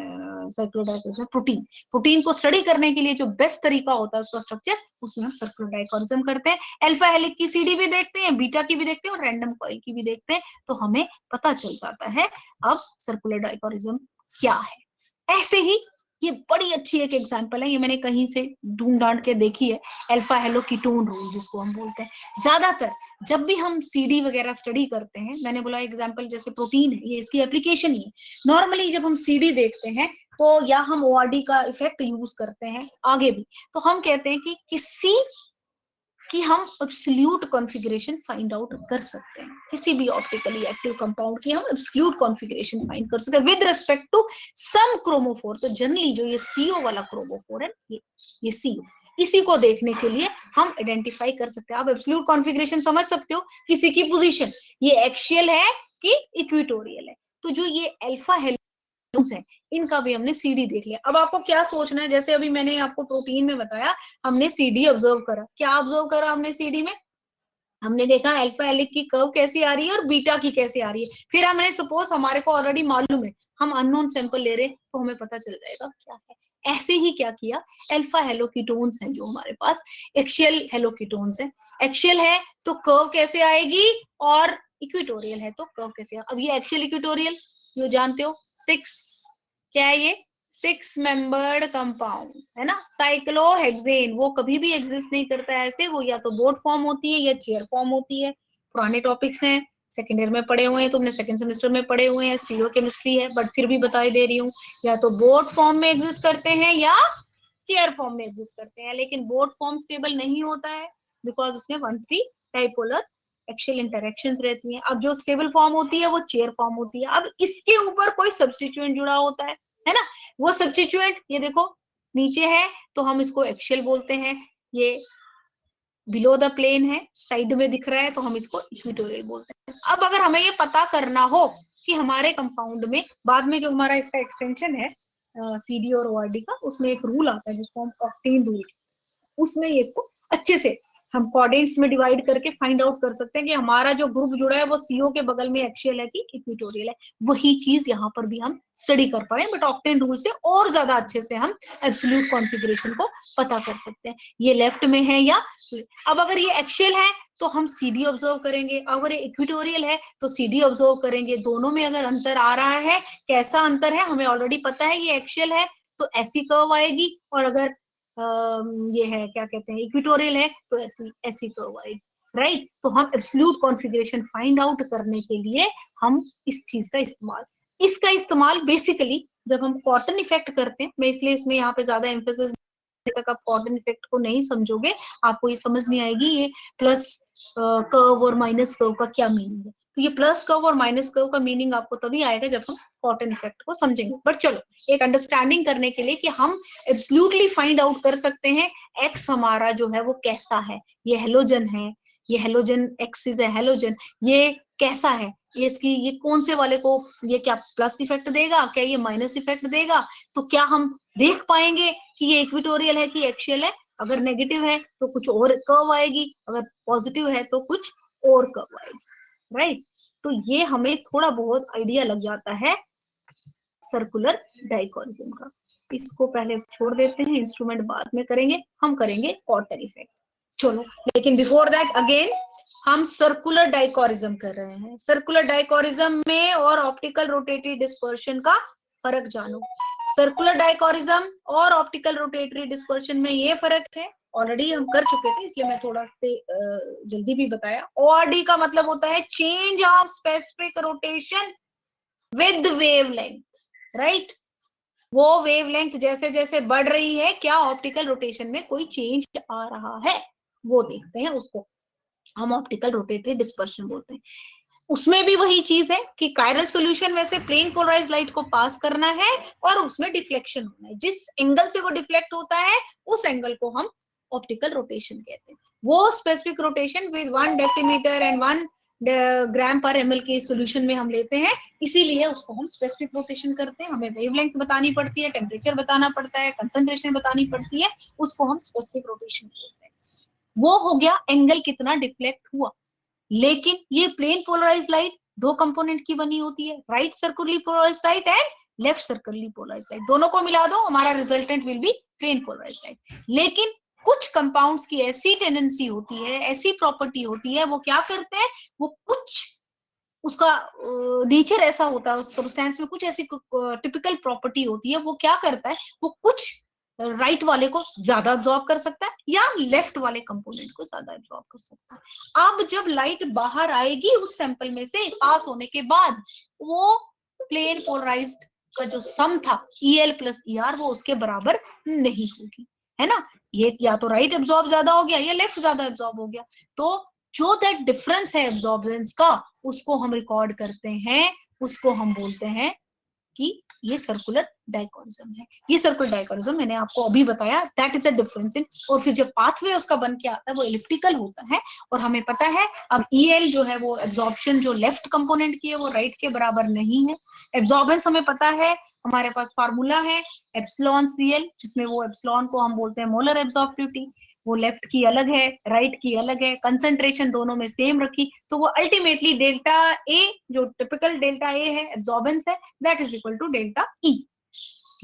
सर्कुलर डाइकोरिज्म, प्रोटीन, प्रोटीन को स्टडी करने के लिए जो बेस्ट तरीका होता है उसका स्ट्रक्चर, उसमें हम सर्कुलर डाइकोरिज्म करते हैं। अल्फा हेलिक्स की सीडी भी देखते हैं, बीटा की भी देखते हैं, और रैंडम कॉइल की भी देखते हैं, तो हमें पता चल जाता है अब सर्कुलर डाइकोरिज्म क्या है। ऐसे ही ये बड़ी अच्छी एक एग्जांपल है, ये मैंने कहीं से ढूंढ ढांड के देखी है, अल्फा हेलो कीटोन रूल जिसको हम बोलते हैं। ज्यादातर जब भी हम सीडी वगैरह स्टडी करते हैं, मैंने बोला एग्जांपल जैसे प्रोटीन है, ये इसकी एप्लीकेशन ही है। नॉर्मली जब हम सीडी देखते हैं तो या हम ओआरडी का इफेक्ट यूज करते हैं आगे भी, तो हम कहते हैं कि किसी कि हम एब्सोल्यूट कॉन्फ़िगरेशन फाइंड आउट कर सकते हैं, किसी भी ऑप्टिकली एक्टिव कंपाउंड की हम एब्सोल्यूट कॉन्फ़िगरेशन फाइंड कर सकते हैं with respect to some chromophore. तो जनरली जो ये सीओ वाला क्रोमोफोर है, ये सीओ, इसी को देखने के लिए हम आइडेंटिफाई कर सकते हैं। आप एब्सोल्यूट कॉन्फ़िगरेशन समझ सकते हो, किसी की पोजीशन ये एक्सियल है कि इक्वेटोरियल है। तो जो ये अल्फा है, इनका भी हमने सीडी देख लिया। अब आपको क्या सोचना है, जैसे अभी मैंने आपको प्रोटीन में बताया, हमने सीडी ऑब्जर्व करा, क्या ऑब्जर्व करा हमने सीडी में, हमने देखा अल्फा हेलिक्स की कर्व कैसी आ रही है और बीटा की कैसे आ रही है। फिर हमने सपोज, हमारे को ऑलरेडी मालूम है, हम अननोन सैंपल ले रहे हैं, तो हमें पता चल जाएगा क्या है। ऐसे ही क्या किया, अल्फा हेलोकीटोन्स हैं जो हमारे पास, एक्सियल हेलोकीटोन्स हैं, एक्सियल है तो कर्व कैसे आएगी, और इक्वेटोरियल है तो कर्व कैसे आएगा। अब ये एक्सियल इक्वेटोरियल, जो जानते हो 6, क्या है ये, 6 मेंबर्ड कंपाउंड है ना, साइक्लोहेक्सेन, वो कभी भी एग्जिस्ट नहीं करता है ऐसे, वो या तो बोट फॉर्म होती है या चेयर फॉर्म होती है। पुराने टॉपिक्स हैं, सेकेंड ईयर में पढ़े हुए हैं, तुमने सेकेंड सेमेस्टर में पढ़े हुए हैं, स्टीरियो केमिस्ट्री है, बट फिर भी बता दे रही हूँ, या तो बोट फॉर्म में एग्जिस्ट करते हैं या चेयर फॉर्म में एग्जिस्ट करते हैं। लेकिन बोट फॉर्म स्टेबल नहीं होता है, बिकॉज उसमें 1,3 डाइपोलर एक्सियल इंटरेक्शंस रहती हैं। अब जो स्टेबल फॉर्म होती है वो चेयर फॉर्म होती है। अब इसके ऊपर कोई सब्स्टिट्यूएंट जुड़ा होता है ना, वो सब्स्टिट्यूएंट ये देखो नीचे है, तो हम इसको एक्सियल बोलते हैं, ये बिलो द प्लेन है, साइड में दिख रहा है, तो हम इसको इक्वेटोरियल बोलते हैं। अब अगर हमें ये पता करना हो कि हमारे कंपाउंड में, बाद में जो हमारा इसका एक्सटेंशन है सीडी और ओआरडी का, उसमें एक रूल आता है जिसको हम ऑक्टेन रूल, उसमें ये इसको अच्छे से हम कोऑर्डिनेट्स में डिवाइड करके फाइंड आउट कर सकते हैं कि हमारा जो ग्रुप जुड़ा है वो सीओ के बगल में एक्सियल है कि इक्वेटोरियल है। वही चीज यहाँ पर भी हम स्टडी कर पाए, बट ऑक्टेन रूल से और ज्यादा अच्छे से हम एब्सोल्यूट कॉन्फ़िगरेशन को पता कर सकते हैं, ये लेफ्ट में है या। अब अगर ये एक्सियल है तो हम सीडी ऑब्जर्व करेंगे, अगर ये इक्वेटोरियल है तो सीडी ऑब्जर्व करेंगे। दोनों में अगर अंतर आ रहा है, कैसा अंतर है, हमें ऑलरेडी पता है ये एक्सियल है तो ऐसी कर्व आएगी, और अगर ये है क्या कहते हैं इक्वेटोरियल है तो ऐसी ऐसी कर्व आएगी, राइट। तो हम एब्सोल्यूट कॉन्फ़िगरेशन फाइंड आउट करने के लिए हम इस चीज का इस्तेमाल, इसका इस्तेमाल बेसिकली जब हम कॉटन इफेक्ट करते हैं, मैं इसलिए इसमें यहाँ पे ज्यादा एम्फेसिस, तक आप कॉटन इफेक्ट को नहीं समझोगे, आपको ये समझ नहीं आएगी ये प्लस कर्व और माइनस कर्व का क्या मीनिंग है। तो ये प्लस कर्व और माइनस कर्व का मीनिंग आपको तभी आएगा जब हम कॉटन इफेक्ट को समझेंगे। बट चलो, एक अंडरस्टैंडिंग करने के लिए कि हम एब्सोल्युटली फाइंड आउट कर सकते हैं एक्स हमारा जो है वो कैसा है, ये हेलोजन है, ये halogen x is a halogen, ये कैसा है, ये इसकी ये कौन से वाले को ये क्या प्लस इफेक्ट देगा, क्या ये माइनस इफेक्ट देगा, तो क्या हम देख पाएंगे कि ये इक्वेटोरियल है कि एक्सियल है। अगर नेगेटिव है तो कुछ और कर्व आएगी, अगर पॉजिटिव है तो कुछ और कर्व आएगी, राइट। तो ये हमें थोड़ा बहुत आइडिया लग जाता है सर्कुलर डाइकोरिज्म का। इसको पहले छोड़ देते हैं, इंस्ट्रूमेंट बाद में करेंगे, हम करेंगे कॉटन इफेक्ट। चलो, लेकिन बिफोर दैट अगेन हम सर्कुलर डाइकोरिज्म कर रहे हैं। सर्कुलर डाइकोरिज्म में और ऑप्टिकल रोटेटरी डिस्पर्शन का फर्क जानो। सर्कुलर डाइकोरिज्म और ऑप्टिकल रोटेटरी डिस्पर्शन में ये फर्क है, ऑलरेडी हम कर चुके थे, इसलिए मैं थोड़ा जल्दी भी बताया। ओआरडी का मतलब होता है change of specific rotation with wavelength, right. वो वेवलेंथ जैसे जैसे बढ़ रही है, क्या ऑप्टिकल रोटेशन में कोई चेंज आ रहा है, वो देखते हैं, उसको हम ऑप्टिकल रोटेटरी डिस्पर्शन बोलते हैं। उसमें भी वही चीज है कि कायरल सॉल्यूशन में से प्लेन पोलराइज्ड लाइट को पास करना है और उसमें डिफ्लेक्शन होना है। जिस एंगल से वो डिफ्लेक्ट होता है उस एंगल को हम ऑप्टिकल रोटेशन कहते हैं। वो specific rotation with 1 decimetre and 1 ग्राम पर ml के सोल्यूशन में हम लेते हैं, इसीलिए उसको हम स्पेसिफिक रोटेशन करते हैं। हमें वेवलेंथ बतानी पड़ती है, टेम्परेचर बताना पड़ता है, कंसंट्रेशन बतानी पड़ती है, उसको हम स्पेसिफिक रोटेशन बोलते हैं। वो हो गया एंगल कितना डिफ्लेक्ट हुआ। लेकिन ये प्लेन पोलराइज्ड लाइट दो कंपोनेंट की बनी होती है, right circularly polarised light and left circularly polarised light. दोनों को मिला दो, हमारा resultant will be plane polarised light. लेकिन कुछ कंपाउंड्स की ऐसी टेंडेंसी होती है, ऐसी प्रॉपर्टी होती है, वो क्या करते हैं, वो कुछ उसका नेचर ऐसा होता है, उस सब्सटेंस में कुछ ऐसी टिपिकल प्रॉपर्टी होती है, वो क्या करता है, वो कुछ राइट वाले को ज्यादा अब्सॉर्ब कर सकता है या लेफ्ट वाले कंपोनेंट को ज्यादा अब्सॉर्ब कर सकता है। अब जब लाइट बाहर आएगी उस सैंपल में से पास होने के बाद, वो प्लेन पोलराइज्ड का जो सम था EL प्लस ER वो उसके बराबर नहीं होगी, है ना। ये या तो राइट एब्जॉर्ब ज्यादा हो गया या लेफ्ट ज्यादा एब्जॉर्ब हो गया। तो जो दैट डिफरेंस है एब्जॉर्बेंस का, उसको हम रिकॉर्ड करते हैं, उसको हम बोलते हैं कि ये सर्कुलर डाइकोरिज्म है। ये सर्कुलर डाइकोरिज्म मैंने आपको अभी बताया, that is a difference in. और फिर जब पाथवे उसका बन के आता है वो एलिप्टिकल होता है, और हमें पता है अब EL जो है वो एब्जॉर्प्शन जो लेफ्ट कंपोनेंट की है वो राइट के बराबर नहीं है। एब्जॉर्बेंस हमें पता है, हमारे पास फार्मूला है एप्सिलॉन CL, जिसमें वो एप्सिलॉन को हम बोलते हैं मोलर एब्जॉर्प्टिविटी। वो लेफ्ट की अलग है, राइट की अलग है, कंसंट्रेशन दोनों में सेम रखी, तो वो अल्टीमेटली डेल्टा ए, जो टिपिकल डेल्टा ए है एब्जॉर्बेंस है, that is equal to delta E.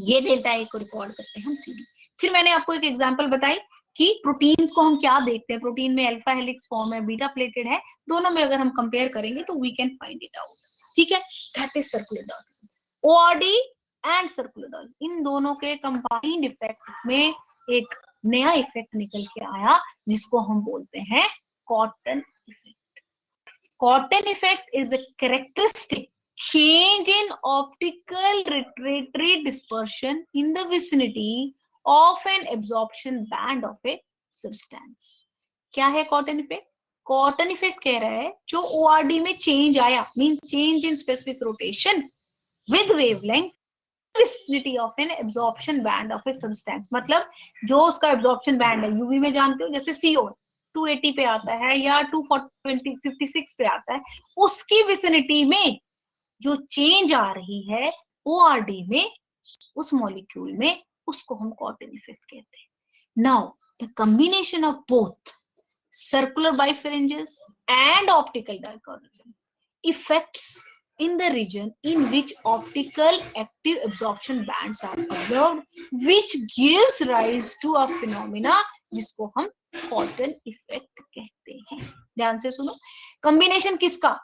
ये डेल्टा ए को रिकॉर्ड करते हैं हम सीधी। फिर मैंने आपको एक एग्जांपल बताई कि प्रोटीन्स को हम क्या देखते हैं, प्रोटीन में अल्फा हेलिक्स फॉर्म है, बीटा प्लेटेड है, दोनों में अगर हम कंपेयर करेंगे तो we can find it out, ठीक है। That is circular dichroism. ORD and circular dichroism, इन दोनों के कंबाइंड इफेक्ट में एक नया इफेक्ट निकल के आया जिसको हम बोलते हैं cotton effect. Cotton effect is a characteristic change in optical refractory dispersion in the vicinity of an absorption band of a substance. क्या है कॉटन इफेक्ट? कॉटन इफेक्ट कह रहा है जो ORD में चेंज आया, mean change in specific rotation with wavelength vicinity of an absorption band of a substance। मतलब जो उसका absorption band है, यूवी में जानते हो जैसे CO 280 पे आता है या 256 पे आता है, उसकी विसिनिटी में जो चेंज आ रही है ORD में, उस मॉलिक्यूल में, उसको हम कॉटन इफेक्ट कहते हैं। Now the combination of both circular birefringence and optical dichroism effects in the region in which optical active absorption bands are observed, which gives rise to a phenomena जिसको हम cotton effect कहते हैं। ध्यान से सुनो, combination किसका?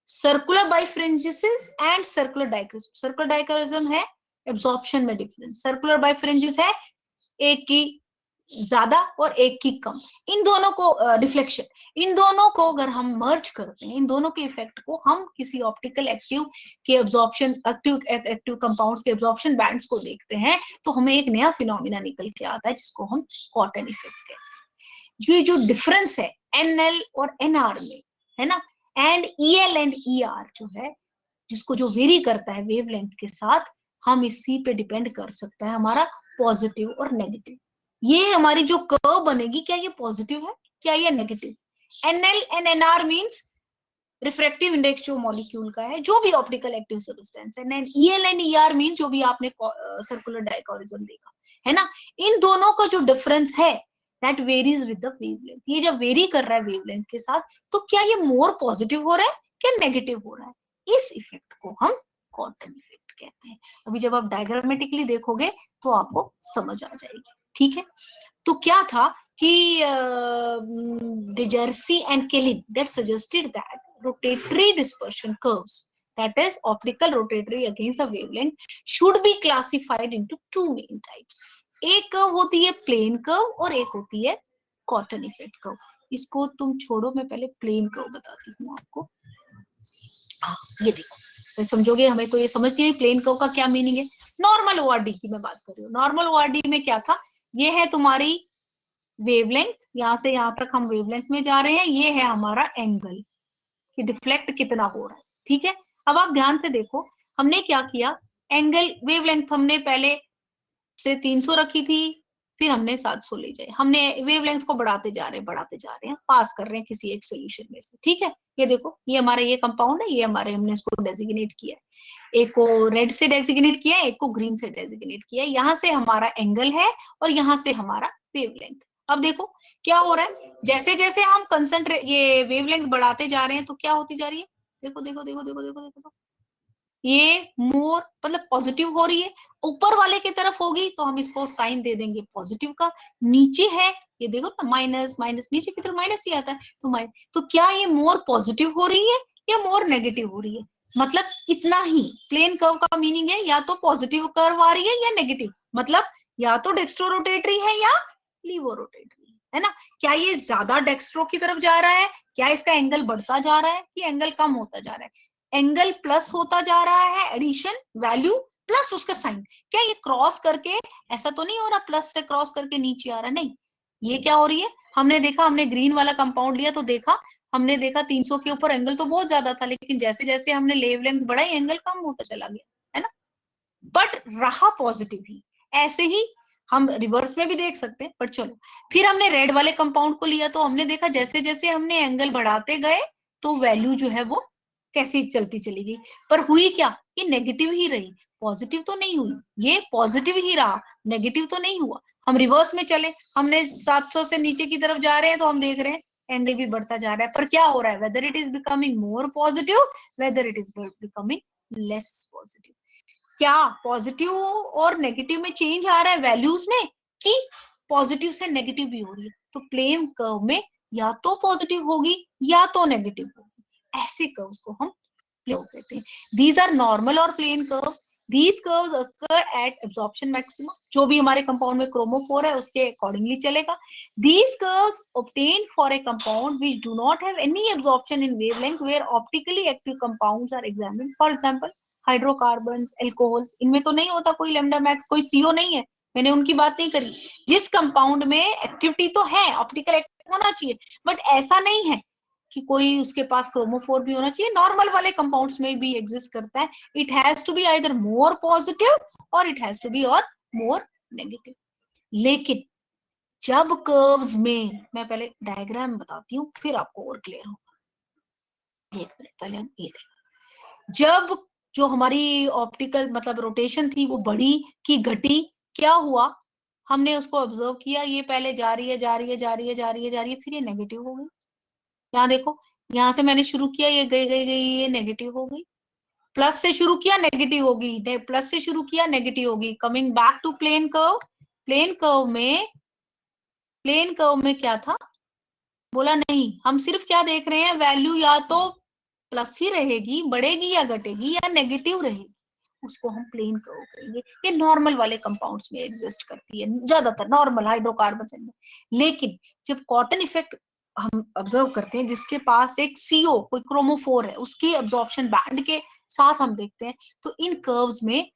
Circular birefringence and circular dichroism. Circular dichroism है absorption में डिफरेंस, सर्कुलर बाइफ्रेंजिस है एक की ज्यादा और एक की कम, इन दोनों को डिफ्लेक्शन, इन दोनों को अगर हम मर्ज करते हैं, इन दोनों के इफेक्ट को हम किसी ऑप्टिकल एक्टिव के एब्जॉर्प्शन एक्टिव कंपाउंड्स के एब्जॉर्प्शन बैंड्स को देखते हैं, तो हमें एक नया फिनोमिना निकल के आता है जिसको हम कॉटन इफेक्ट कहते हैं। ये जो डिफरेंस है NL और NR में, है ना, एंड EL एंड ER जो है, जिसको जो वेरी करता है वेवलेंथ के साथ, हम इसी पे डिपेंड कर सकता है हमारा पॉजिटिव और नेगेटिव। ये हमारी जो कर्व बनेगी, क्या ये पॉजिटिव है, क्या ये negative? NL and NR means refractive index जो मॉलिक्यूल का है, जो भी ऑप्टिकल एक्टिव सब्सटेंस है, and EL and ER means जो भी आपने सर्कुलर डाइकोरिज्म देखा है ना, इन दोनों का जो डिफरेंस है that varies with the wavelength. ये जब वेरी कर रहा है वेवलेंथ के साथ, तो क्या ये मोर पॉजिटिव हो रहा है क्या नेगेटिव हो रहा है, इस इफेक्ट को हम कॉटन इफेक्ट कहते हैं। अभी जब आप डायग्रामेटिकली देखोगे तो आपको समझ आ जाएगी, ठीक है। तो क्या था कि De Jersey and Kellin that suggested that rotatory dispersion curves, that is optical rotatory against the wavelength, should be classified into two main types. एक कर्व होती है प्लेन कर्व और एक होती है कॉटन इफेक्ट कर्व। इसको तुम छोड़ो, मैं पहले प्लेन कर्व बताती हूँ आपको। ये देखो, तो समझोगे, हमें तो ये समझ नहीं है प्लेन कर्व का क्या मीनिंग है। नॉर्मल ओआरडी की मैं बात कर रही हूँ। नॉर्मल ओआरडी में क्या था, ये है तुम्हारी वेवलेंथ, यहां से यहां तक हम वेवलेंथ में जा रहे हैं, ये है हमारा एंगल कि डिफ्लेक्ट कितना हो रहा है, ठीक है। अब आप ध्यान से देखो, हमने क्या किया, एंगल वेवलेंथ हमने पहले से 300 रखी थी, फिर हमने 700 ले जाए, हमने वेवलेंथ को बढ़ाते जा रहे हैं, पास कर रहे हैं किसी एक सोल्यूशन में से, ठीक है। ये देखो, ये हमारा ये कंपाउंड है, ये हमारे हमने इसको डेजिग्नेट किया है, एक को रेड से डेजिग्नेट किया है, एक को ग्रीन से डेजिग्नेट किया है। यहाँ से हमारा एंगल है और यहाँ से हमारा वेवलेंथ। अब देखो क्या हो रहा है, जैसे जैसे हम कंसंट्रेट ये वेवलेंथ बढ़ाते जा रहे हैं तो क्या होती जा रही है, देखो देखो देखो देखो देखो देखो, ये मोर मतलब पॉजिटिव हो रही है। ऊपर वाले की तरफ होगी तो हम इसको साइन दे देंगे पॉजिटिव का, नीचे है ये देखो ना माइनस माइनस, नीचे की तरफ माइनस ही आता है तो माइनस। तो क्या ये मोर पॉजिटिव हो रही है या मोर नेगेटिव हो रही है, मतलब इतना ही। प्लेन कर्व का मीनिंग है या तो पॉजिटिव कर्व आ रही है या नेगेटिव, मतलब या तो डेक्स्ट्रो रोटेटरी है या लीवो रोटेटरी है ना। क्या ये ज्यादा डेक्स्ट्रो की तरफ जा रहा है, क्या इसका एंगल बढ़ता जा रहा है कि एंगल कम होता जा रहा है, एंगल प्लस होता जा रहा है, एडिशन वैल्यू प्लस उसका साइन। क्या ये क्रॉस करके ऐसा तो नहीं हो रहा, प्लस से क्रॉस करके नीचे आ रहा, नहीं। ये क्या हो रही है, हमने देखा, हमने ग्रीन वाला कंपाउंड लिया तो देखा, हमने देखा 300 के ऊपर एंगल तो बहुत ज्यादा था, लेकिन जैसे जैसे हमने वेवलेंथ बढ़ाई एंगल कम होता चला गया, है ना, बट रहा पॉजिटिव ही। ऐसे ही हम रिवर्स में भी देख सकते हैं, पर चलो। फिर हमने रेड वाले कंपाउंड को लिया तो हमने देखा जैसे जैसे हमने एंगल बढ़ाते गए तो वैल्यू जो है वो कैसी चलती चली गई, पर हुई क्या, ये नेगेटिव ही रही, पॉजिटिव तो नहीं हुई, ये पॉजिटिव ही रहा, नेगेटिव तो नहीं हुआ। हम रिवर्स में चले, हमने 700 से नीचे की तरफ जा रहे हैं तो हम देख रहे हैं एंगल भी बढ़ता जा रहा है, पर क्या हो रहा है, whether it is becoming more positive, whether it is becoming less positive. क्या पॉजिटिव और नेगेटिव में चेंज आ रहा है वैल्यूज में, कि पॉजिटिव से नेगेटिव भी हो रही है। तो प्लेन कर्व में या तो पॉजिटिव होगी या तो नेगेटिव होगी, ऐसे कर्व्स को हम प्लेन कर्व कहते हैं। दीज आर नॉर्मल और plane curves. These curves occur at absorption maximum, जो भी हमारे कंपाउंड में क्रोमोफोर है उसके अकॉर्डिंगली चलेगा। These curves obtained for a compound which do not have any absorption in wavelength where optically active compounds are examined. For example, hydrocarbons, alcohols, इनमें तो नहीं होता कोई लैम्डा मैक्स, कोई CO नहीं है, मैंने उनकी बात नहीं करी। जिस कंपाउंड में एक्टिविटी तो है, ऑप्टिकल एक्टिव होना चाहिए, बट ऐसा नहीं है कि कोई उसके पास क्रोमोफोर भी होना चाहिए, नॉर्मल वाले कंपाउंड्स में भी एग्जिस्ट करता है। It has to be either more positive और इट हैज टू बी और मोर नेगेटिव। लेकिन जब कर्व्स में, मैं पहले डायग्राम बताती हूँ फिर आपको और क्लियर होगा। एक मिनट पहले हम ये देखें, जब जो हमारी ऑप्टिकल मतलब रोटेशन थी वो बढ़ी कि घटी, क्या हुआ, हमने उसको ऑब्जर्व किया, ये पहले जा रही है जा रही है जा रही है जा रही है जा रही है, फिर ये नेगेटिव हो गई। यहाँ देखो, यहाँ से मैंने शुरू किया, ये गई गई गई, ये नेगेटिव हो गई, प्लस से शुरू किया नेगेटिव होगी, प्लस से शुरू किया नेगेटिव होगी। Coming back to plane curve, plane curve में क्या था, बोला नहीं, हम सिर्फ क्या देख रहे हैं, वैल्यू या तो प्लस ही रहेगी, बढ़ेगी या घटेगी या नेगेटिव रहेगी, उसको हम प्लेन कर्व कहेंगे। ये नॉर्मल वाले कंपाउंड्स में एग्जिस्ट करती है, ज्यादातर नॉर्मल हाइड्रोकार्बन में। लेकिन जब कॉटन इफेक्ट हम ऑब्जर्व करते हैं, जिसके पास एक CO कोई क्रोमोफोर है, उसकी एब्जॉर्प्शन बैंड के साथ हम देखते हैं, तो इन कर्व्स में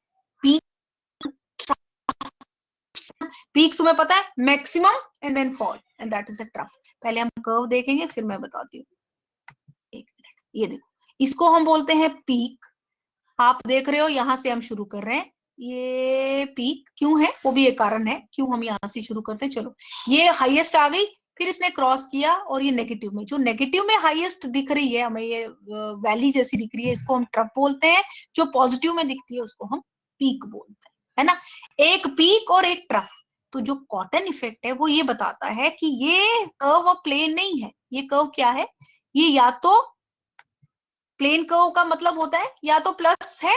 पीक्स में पता है, maximum and then fall, and that is a trough. पहले हम कर्व देखेंगे फिर मैं बताती हूँ। एक मिनट, ये देखो, इसको हम बोलते हैं पीक। आप देख रहे हो यहाँ से हम शुरू कर रहे हैं, ये पीक क्यों है, वो भी एक कारण है क्यों हम यहाँ से शुरू करते हैं। चलो, ये हाईएस्ट आ गई, फिर इसने क्रॉस किया और ये नेगेटिव में, जो नेगेटिव में हाईएस्ट दिख रही है हमें, ये वैली जैसी दिख रही है, इसको हम ट्रफ बोलते हैं। जो पॉजिटिव में दिखती है उसको हम पीक बोलते हैं, है ना। एक पीक और एक ट्रफ। तो जो कॉटन इफेक्ट है वो ये बताता है कि ये कर्व और प्लेन नहीं है, ये कर्व क्या है, ये या तो प्लेन कर्व का मतलब होता है या तो प्लस है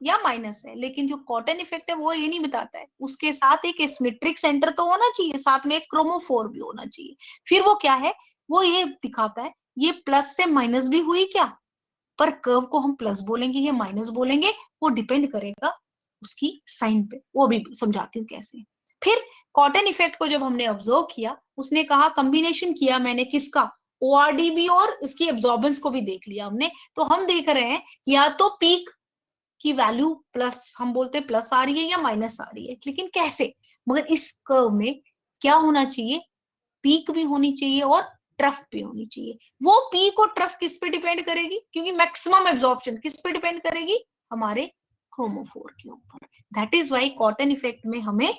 या माइनस है, लेकिन जो कॉटन इफेक्ट है वो ये नहीं बताता है। उसके साथ एक एसिमेट्रिक सेंटर तो होना चाहिए, साथ में एक क्रोमोफोर भी होना चाहिए। फिर वो क्या है, वो ये दिखाता है ये प्लस से माइनस भी हुई क्या, पर कर्व को हम प्लस बोलेंगे या माइनस बोलेंगे वो डिपेंड करेगा उसकी साइन पे, वो भी समझाती हूँ कैसे। फिर कॉटन इफेक्ट को जब हमने ऑब्जर्व किया, उसने कहा कॉम्बिनेशन किया मैंने किसका, ओआरडीबी और इसकी एब्जॉर्बेंस को भी देख लिया हमने। तो हम देख रहे हैं या तो पीक की वैल्यू प्लस, हम बोलते हैं प्लस आ रही है या माइनस आ रही है, लेकिन कैसे, मगर इस कर्व में क्या होना चाहिए, पीक भी होनी चाहिए और ट्रफ भी होनी चाहिए। वो पीक और ट्रफ किस पे डिपेंड करेगी, क्योंकि मैक्सिमम एब्जॉर्प्शन किस पे डिपेंड करेगी, हमारे क्रोमोफोर के ऊपर। That is why Cotton effect में हमें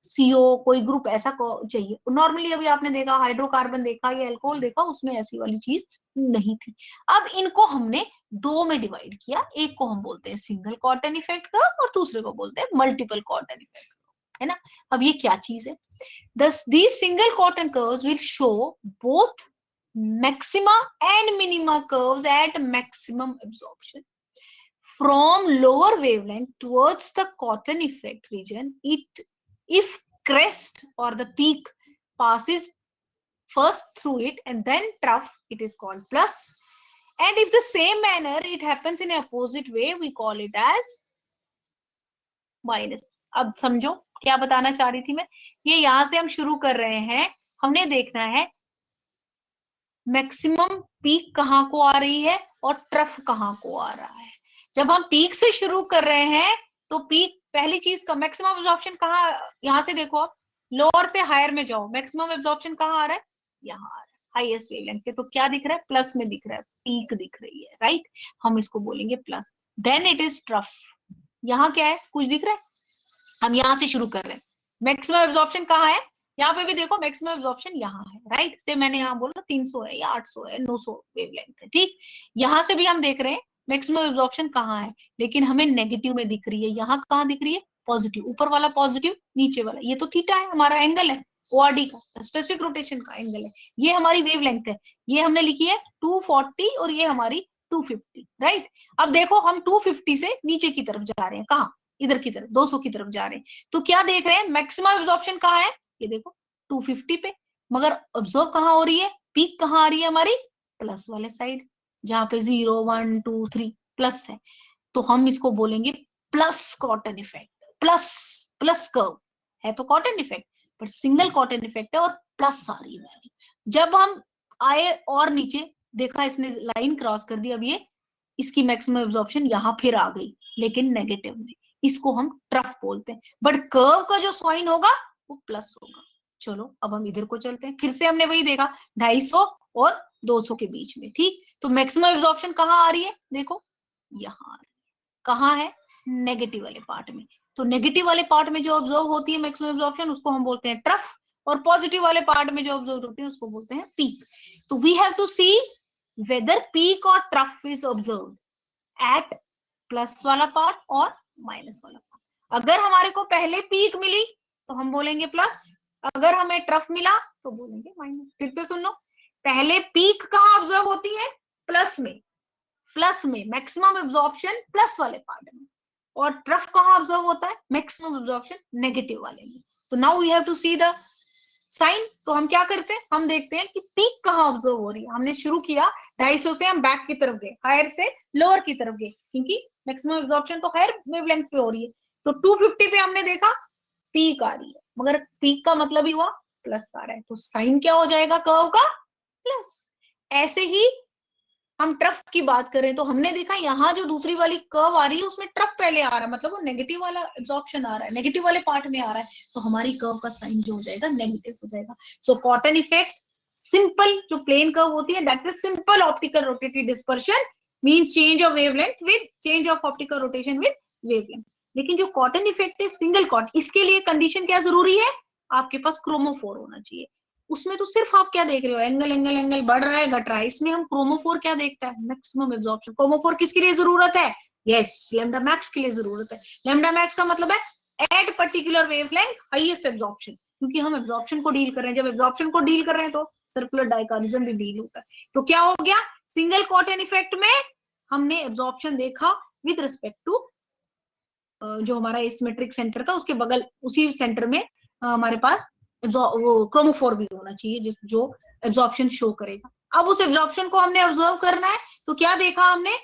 सीओ कोई ग्रुप ऐसा चाहिए। नॉर्मली अभी आपने देखा हाइड्रोकार्बन देखा या अल्कोहल देखा, उसमें ऐसी वाली चीज नहीं थी। अब इनको हमने दो में डिवाइड किया, एक को हम बोलते हैं सिंगल कॉटन इफेक्ट का और दूसरे को बोलते हैं मल्टीपल कॉटन इफेक्ट, है ना। अब ये क्या चीज है, thus these single cotton curves will show both maxima and minima curves at maximum absorption from lower wavelength towards the cotton effect region. It if crest or the peak passes first through it and then trough, it is called plus, and if the same manner it happens in opposite way, we call it as minus. अब समझो क्या बताना चाह रही थी मैं, ये यहां से हम शुरू कर रहे हैं, हमने देखना है मैक्सिमम पीक कहाँ को आ रही है और ट्रफ कहाँ को आ रहा है। जब हम पीक से शुरू कर रहे हैं तो पीक पहली चीज का मैक्सिमम एब्जॉर्प्शन कहाँ, यहां से देखो आप लोअर से हायर में जाओ, मैक्सिमम एब्जॉर्प्शन कहाँ आ रहा है, यहाँ आ रहा है हाईएस्ट वेवलेंथ पे। तो क्या दिख रहा है, प्लस में दिख रहा है, पीक दिख रही है, राइट, हम इसको बोलेंगे plus. Then it is trough, यहाँ क्या है, कुछ दिख रहा है, हम यहाँ से शुरू कर रहे हैं। मैक्सिमम एब्जॉर्प्शन कहाँ है, यहाँ पे भी देखो मैक्सिमम एब्जॉर्प्शन यहाँ है, राइट, से मैंने यहाँ बोला 300 है या 800 है 900 वेवलेंथ है, ठीक। यहाँ से भी हम देख रहे हैं मैक्सिमम एब्जॉर्प्शन कहाँ है, लेकिन हमें नेगेटिव में दिख रही है। यहाँ कहाँ दिख रही है, पॉजिटिव, ऊपर वाला पॉजिटिव, नीचे वाला, ये तो थीटा है, हमारा एंगल है ओआरडी का, स्पेसिफिक रोटेशन का एंगल है। ये हमारी वेवलेंथ है, ये हमने लिखी है 240 और ये हमारी 250, राइट। अब देखो हम 250 से नीचे की तरफ जा रहे हैं, कहाँ, इधर की तरफ 200 की तरफ जा रहे हैं। तो क्या देख रहे हैं, मैक्सिमम एब्जॉर्प्शन कहाँ है, ये देखो 250 पे, मगर ऑब्जर्व कहाँ हो रही है, पीक कहाँ आ रही है हमारी, प्लस वाले साइड, जहां पे 0 1 2 3 प्लस है। तो हम इसको बोलेंगे plus cotton effect, plus plus curve है तो कॉटन इफेक्ट, पर सिंगल कॉटन इफेक्ट है और प्लस आ रही है। जब हम आए और नीचे देखा, इसने लाइन क्रॉस कर दी, अब ये इसकी मैक्सिमम एब्जॉर्प्शन यहाँ फिर आ गई, लेकिन नेगेटिव में, इसको हम ट्रफ बोलते हैं। बट कर्व का जो साइन होगा वो प्लस होगा। चलो अब हम इधर को चलते हैं, फिर से हमने वही देखा 250 और 200 के बीच में, ठीक। तो मैक्सिमम एब्जॉर्प्शन कहाँ आ रही है, देखो यहाँ आ रही है, कहाँ है, नेगेटिव वाले पार्ट में। तो नेगेटिव वाले पार्ट में जो ऑब्जर्व होती है मैक्सिमम एब्जॉर्प्शन, उसको हम बोलते हैं ट्रफ, और पॉजिटिव वाले पार्ट में जो ऑब्जर्व होती है उसको बोलते हैं पीक। तो we have to see whether peak और trough is observed at plus वाला पार्ट और माइनस वाला पार्ट। अगर हमारे को पहले पीक मिली तो हम बोलेंगे प्लस, अगर हमें ट्रफ मिला तो बोलेंगे माइनस। फिर से सुन लो, पहले पीक कहाँ ऑब्जर्व होती है, प्लस में, प्लस में मैक्सिमम एब्जॉर्प्शन प्लस वाले पार्ट में, और ट्रफ कहाँ ऑब्जर्व होता है, मैक्सिमम एब्जॉर्प्शन नेगेटिव वाले में। तो now we have to see the sign. तो हम क्या करते हैं, हम देखते हैं कि पीक कहाँ ऑब्जर्व हो रही है। हमने शुरू किया 250 से, हम बैक की तरफ गए, हायर से लोअर की तरफ गए, क्योंकि मैक्सिमम एब्जॉर्प्शन तो हायर वेवलेंथ पे हो रही है। तो 250 पे हमने देखा पीक आ रही है, मगर पीक का मतलब ही हुआ प्लस आ रहा है, तो साइन क्या हो जाएगा कर्व का, प्लस। ऐसे ही हम ट्रफ की बात करें तो हमने देखा यहाँ जो दूसरी वाली कर्व आ रही है उसमें ट्रफ पहले आ रहा है, मतलब वो नेगेटिव वाला एब्जॉर्प्शन आ रहा है, नेगेटिव वाले पार्ट में आ रहा है, तो हमारी कर्व का साइन जो हो जाएगा नेगेटिव हो जाएगा। सो कॉटन इफेक्ट सिंपल जो प्लेन कर्व होती है, that's a simple optical rotatory dispersion, means change of wavelength with change of optical rotation with wavelength. लेकिन जो कॉटन इफेक्ट है सिंगल कॉटन, इसके लिए कंडीशन क्या जरूरी है, आपके पास क्रोमोफोर होना चाहिए। उसमें तो सिर्फ आप क्या देख रहे हो, एंगल एंगल एंगल बढ़ रहा है घट रहा है, इसमें हम क्रोमोफोर क्या देखता है, मैक्सिमम एब्जॉर्प्शन। क्रोमोफोर किसके लिए जरूरत है, यस लैम्डा मैक्स के लिए जरूरत है। लैम्डा मैक्स का मतलब है at particular wavelength highest absorption, क्योंकि हम एब्जॉर्प्शन को डील कर रहे हैं, जब एब्जॉर्प्शन को डील कर रहे हैं तो सर्कुलर डाइकोनिज्म भी डील होता है। तो क्या हो गया, सिंगल कॉटन इफेक्ट में हमने एब्जॉर्प्शन देखा विद रिस्पेक्ट टू जो हमारा एसिमेट्रिक सेंटर था उसके बगल उसी सेंटर में हमारे पास वो क्रोमोफोर भी होना चाहिए जो एब्जॉर्प्शन शो करेगा। अब उस एब्जॉर्प्शन को हमने ऑब्जर्व करना है, तो क्या देखा हमने,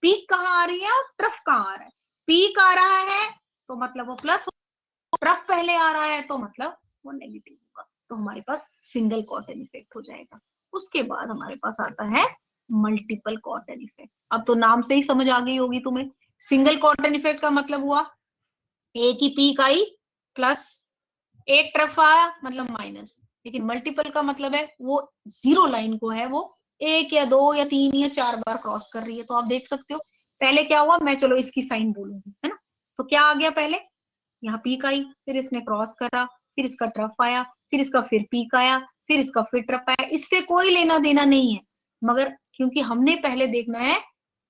पीक कहाँ आ रही है और ट्रफ कहाँ आ रहा है। पीक आ रहा है तो मतलब वो प्लस, ट्रफ पहले आ रहा है तो मतलब वो नेगेटिव होगा, तो हमारे पास सिंगल कॉटन इफेक्ट हो जाएगा। उसके बाद हमारे पास आता है मल्टीपल कॉटन इफेक्ट। अब तो नाम से ही समझ आ गई होगी तुम्हें, सिंगल कॉटन इफेक्ट का मतलब हुआ एक ही पीक आई प्लस, एक ट्रफ आया मतलब माइनस, लेकिन मल्टीपल का मतलब है वो जीरो लाइन को है वो एक या दो या तीन या चार बार क्रॉस कर रही है। तो आप देख सकते हो पहले क्या हुआ, मैं चलो इसकी साइन बोलूंगी, है ना, तो क्या आ गया, पहले यहाँ पीक आई, फिर इसने क्रॉस करा, फिर इसका ट्रफ आया, फिर इसका फिर पीक आया, फिर इसका फिर ट्रफ आया, इससे कोई लेना देना नहीं है, मगर क्योंकि हमने पहले देखना है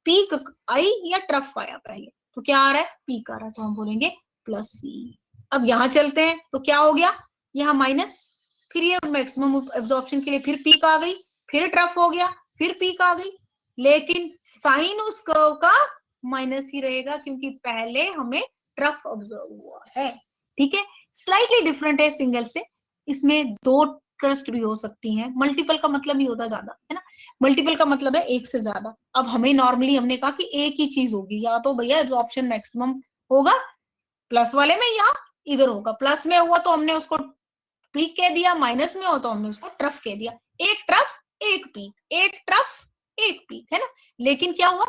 पीक आई या ट्रफ आया पहले, तो क्या आ रहा है, पीक आ रहा है, तो हम बोलेंगे प्लस सी। अब यहाँ चलते हैं तो क्या हो गया, यहाँ माइनस, फिर ये मैक्सिमम एब्जॉर्प्शन के लिए फिर पीक आ गई, फिर ट्रफ हो गया, फिर पीक आ गई, लेकिन साइन उस कर्व का माइनस ही रहेगा क्योंकि पहले हमें ट्रफ ऑब्जर्व हुआ है। ठीक है, स्लाइटली डिफरेंट है सिंगल से, इसमें दो ट्रस्ट भी हो सकती हैं, मल्टीपल का मतलब ही होता ज्यादा, है ना, मल्टीपल का मतलब है एक से ज्यादा। अब हमें नॉर्मली हमने कहा कि एक ही चीज होगी, या तो भैया एब्जॉर्प्शन मैक्सिमम होगा प्लस वाले में या इधर होगा, प्लस में हुआ तो हमने उसको पीक कह दिया, माइनस में हो तो हमने उसको ट्रफ कह दिया, एक ट्रफ एक पीक, एक ट्रफ एक पीक, है ना। लेकिन क्या हुआ,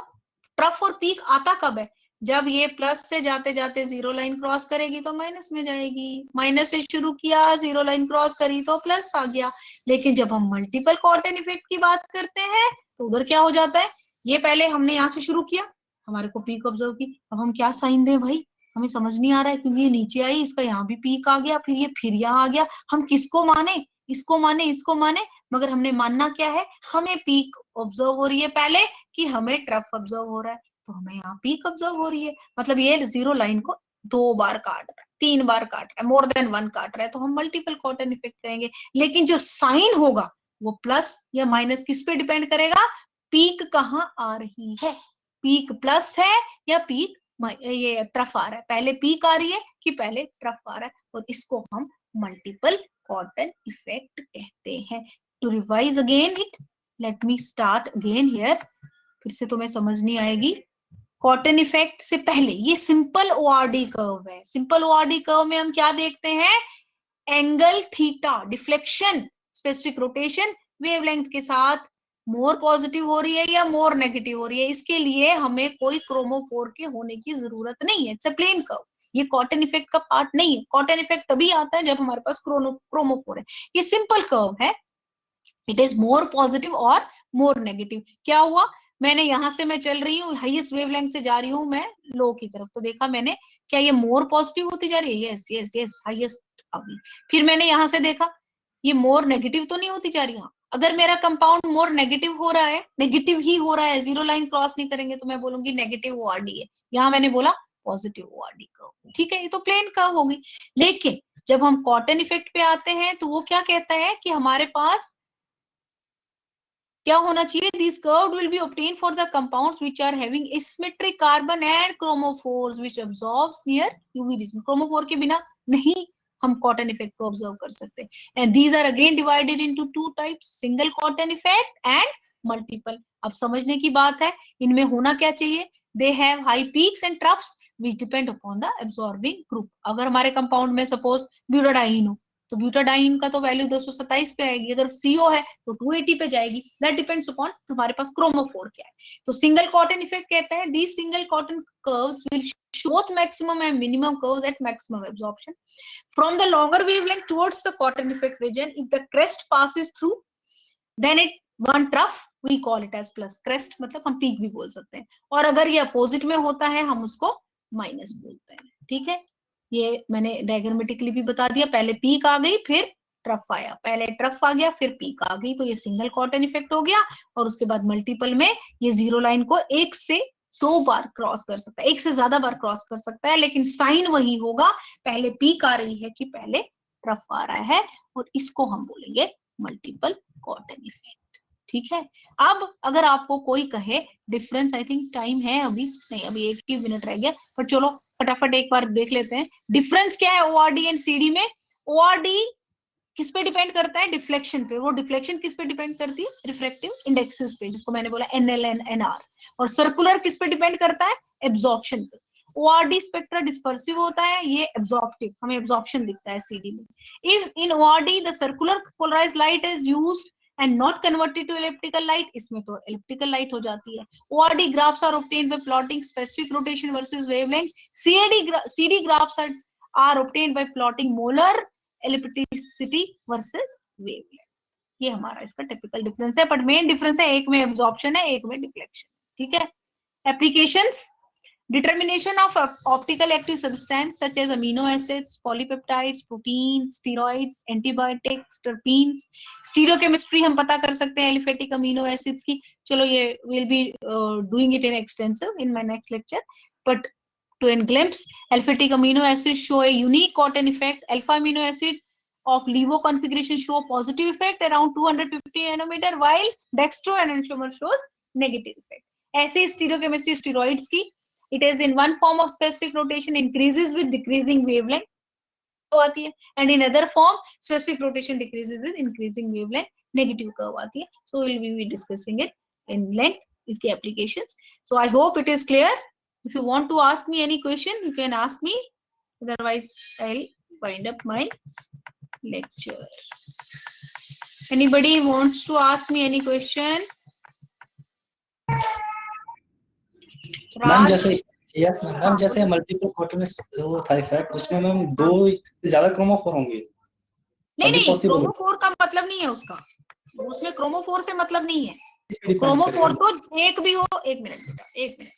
ट्रफ और पीक आता कब है, जब ये प्लस से जाते जाते जीरो लाइन क्रॉस करेगी तो माइनस में जाएगी, माइनस से शुरू किया जीरो लाइन क्रॉस करी तो प्लस आ गया। लेकिन जब हम मल्टीपल कॉटन इफेक्ट की बात करते हैं तो उधर क्या हो जाता है, ये पहले हमने यहाँ से शुरू किया, हमारे को पीक ऑब्जर्व की, अब हम क्या साइन दें भाई, हमें समझ नहीं आ रहा है, क्योंकि ये नीचे आई, इसका यहाँ भी पीक आ गया, फिर ये फिर यहाँ आ गया, हम किसको माने, इसको माने इसको माने, मगर हमने मानना क्या है, हमें पीक ऑब्जर्व हो रही है पहले कि हमें ट्रफ ऑब्जर्व हो रहा है, तो हमें यहाँ पीक ऑब्जर्व हो रही है, मतलब ये जीरो लाइन को दो बार काट रहा है, तीन बार काट रहा है, मोर देन वन काट रहा है, तो हम मल्टीपल कॉटन इफेक्ट कहेंगे। लेकिन जो साइन होगा वो प्लस या माइनस किस पे डिपेंड करेगा, पीक कहाँ आ रही है, पीक प्लस है या पीक ये ट्रफ आ रहा है, पहले पीक आ रही है कि पहले ट्रफ आ रहा है, और इसको हम मल्टीपल कॉटन इफेक्ट कहते हैं। To revise again it, let me start again here, फिर से तुम्हें समझ नहीं आएगी। कॉटन इफेक्ट से पहले ये सिंपल ओआरडी कर्व है, सिंपल ओआरडी कर्व में हम क्या देखते हैं, angle theta, deflection, specific rotation, wavelength के साथ मोर पॉजिटिव हो रही है या मोर नेगेटिव हो रही है, इसके लिए हमें कोई क्रोमोफोर के होने की जरूरत नहीं है, इट्स अ प्लेन कर्व, ये कॉटन इफेक्ट का पार्ट नहीं है। कॉटन इफेक्ट तभी आता है जब हमारे पास क्रोमोफोर है, ये सिंपल कर्व है, इट इज मोर पॉजिटिव और मोर नेगेटिव। क्या हुआ, मैंने यहां से मैं चल रही हूँ हाईएस्ट वेवलेंथ से जा रही हूँ मैं लो की तरफ, तो देखा मैंने क्या ये मोर पॉजिटिव होती जा रही है, यस यस यस हाईएस्ट अभी, फिर मैंने यहां से देखा ये मोर नेगेटिव तो नहीं होती जा रही, अगर मेरा कंपाउंड मोर नेगेटिव हो रहा है, नेगेटिव ही हो रहा है, जीरो लाइन क्रॉस नहीं करेंगे तो मैं बोलूंगी नेगेटिव ओआरडी है, यहाँ मैंने बोला पॉजिटिव ओआरडी कर्व, ठीक है, ये तो प्लेन कर्व होगी। लेकिन जब हम कॉटन इफेक्ट पे आते हैं तो वो क्या कहता है कि हमारे पास क्या होना चाहिए, this curve will be obtain for the compounds which are having asymmetric carbon and chromophores which absorbs near UV region, chromophore के बिना नहीं हम कॉटन इफेक्ट को ऑब्जर्व कर सकते, and these are again divided into two types, single Cotton effect and multiple. अब समझने की बात है, इनमें होना क्या चाहिए, they have high peaks and troughs which depend upon the absorbing group. अगर हमारे कंपाउंड में सपोज ब्यूटाडाइन हो तो ब्यूटाडाइन का तो वैल्यू 227 पे आएगी, अगर सीओ है तो 280 पे जाएगी, दैट डिपेंड्स अपॉन तुम्हारे पास क्रोमोफोर क्या है। तो सिंगल कॉटन इफेक्ट कहता है these single cotton curves will show both maximum and minimum curves at maximum absorption from the longer wavelength towards the cotton effect region. If the crest passes through, then it one trough we call it as plus crest, मतलब हम peak भी बोल सकते हैं, और अगर ये opposite में होता है हम उसको माइनस बोलते हैं। ठीक है, ये मैंने डायग्रामेटिकली भी बता दिया, पहले पीक आ गई फिर ट्रफ आया, पहले ट्रफ आ गया फिर पीक आ गई, तो ये सिंगल कॉटन इफेक्ट हो गया। और उसके बाद मल्टीपल में ये जीरो लाइन को एक से दो बार क्रॉस कर सकता है, एक से ज्यादा बार क्रॉस कर सकता है, लेकिन साइन वही होगा, पहले पीक आ रही है कि पहले ट्रफ आ रहा है, और इसको हम बोलेंगे मल्टीपल कॉटन इफेक्ट। ठीक है, अब अगर आपको कोई कहे डिफरेंस, आई थिंक टाइम है अभी नहीं, अभी 1 ही मिनट रह गया, पर चलो फटाफट एक बार देख लेते हैं डिफरेंस क्या है ओआरडी एंड सीडी में। ओआरडी किस पे डिपेंड करता है, डिफ्लेक्शन पे। वो डिफ्लेक्शन किस पे डिपेंड करती है, रिफ्रैक्टिव इंडेक्सेस पे, जिसको मैंने बोला एनएल एंड एनआर। और सर्कुलर किस पे डिपेंड करता है, एब्जॉर्प्शन पे। ओआरडी स्पेक्ट्रा डिस्पर्सिव होता है, ये एब्जॉर्प्टिव, हमें एब्जॉर्प्शन दिखता है सीडी में। In ORD the circular polarised light is used and not converted to elliptical light, इसमें तो elliptical light हो जाती है। ORD graphs are obtained by plotting specific rotation versus wavelength. CD graphs are obtained by plotting molar ellipticity versus wavelength. ये हमारा इसका typical difference है, but main difference है एक में एब्जॉर्प्शन है, एक में डिफ्लेक्शन। ठीक है। Applications, determination of optical active substance such as amino acids, polypeptides, proteins, steroids, antibiotics, terpenes. Stereochemistry हम पता कर सकते हैं एलिफेटिक अमीनो एसिड्स की। चलो ये we'll be doing it in extensive in my next lecture, but to in glimpse, aliphatic amino acids show a unique Cotton effect. Alpha amino acid of LIVO configuration show a positive effect around 250 nanometer, while dextro enantiomer shows negative effect. ऐसे stereochemistry steroids की, it is in one form of specific rotation increases with decreasing wavelength आती है, and in other form specific rotation decreases with increasing wavelength negative curve आती है. So we will be discussing it in length, इसकी applications. So I hope it is clear. If you want to ask me any question, you can ask me, otherwise I'll wind up my lecture. Anybody wants to ask me any question? Ma'am जैसे yes ma'am, जैसे multiple quarter वो था effect, उसमें ma'am दो ज्यादा chromophore होंगे? नहीं, chromophore का मतलब नहीं है उसका, उसमें क्रोमोफोर से मतलब नहीं है। क्रोमोफोर तो एक भी हो, एक मिनट,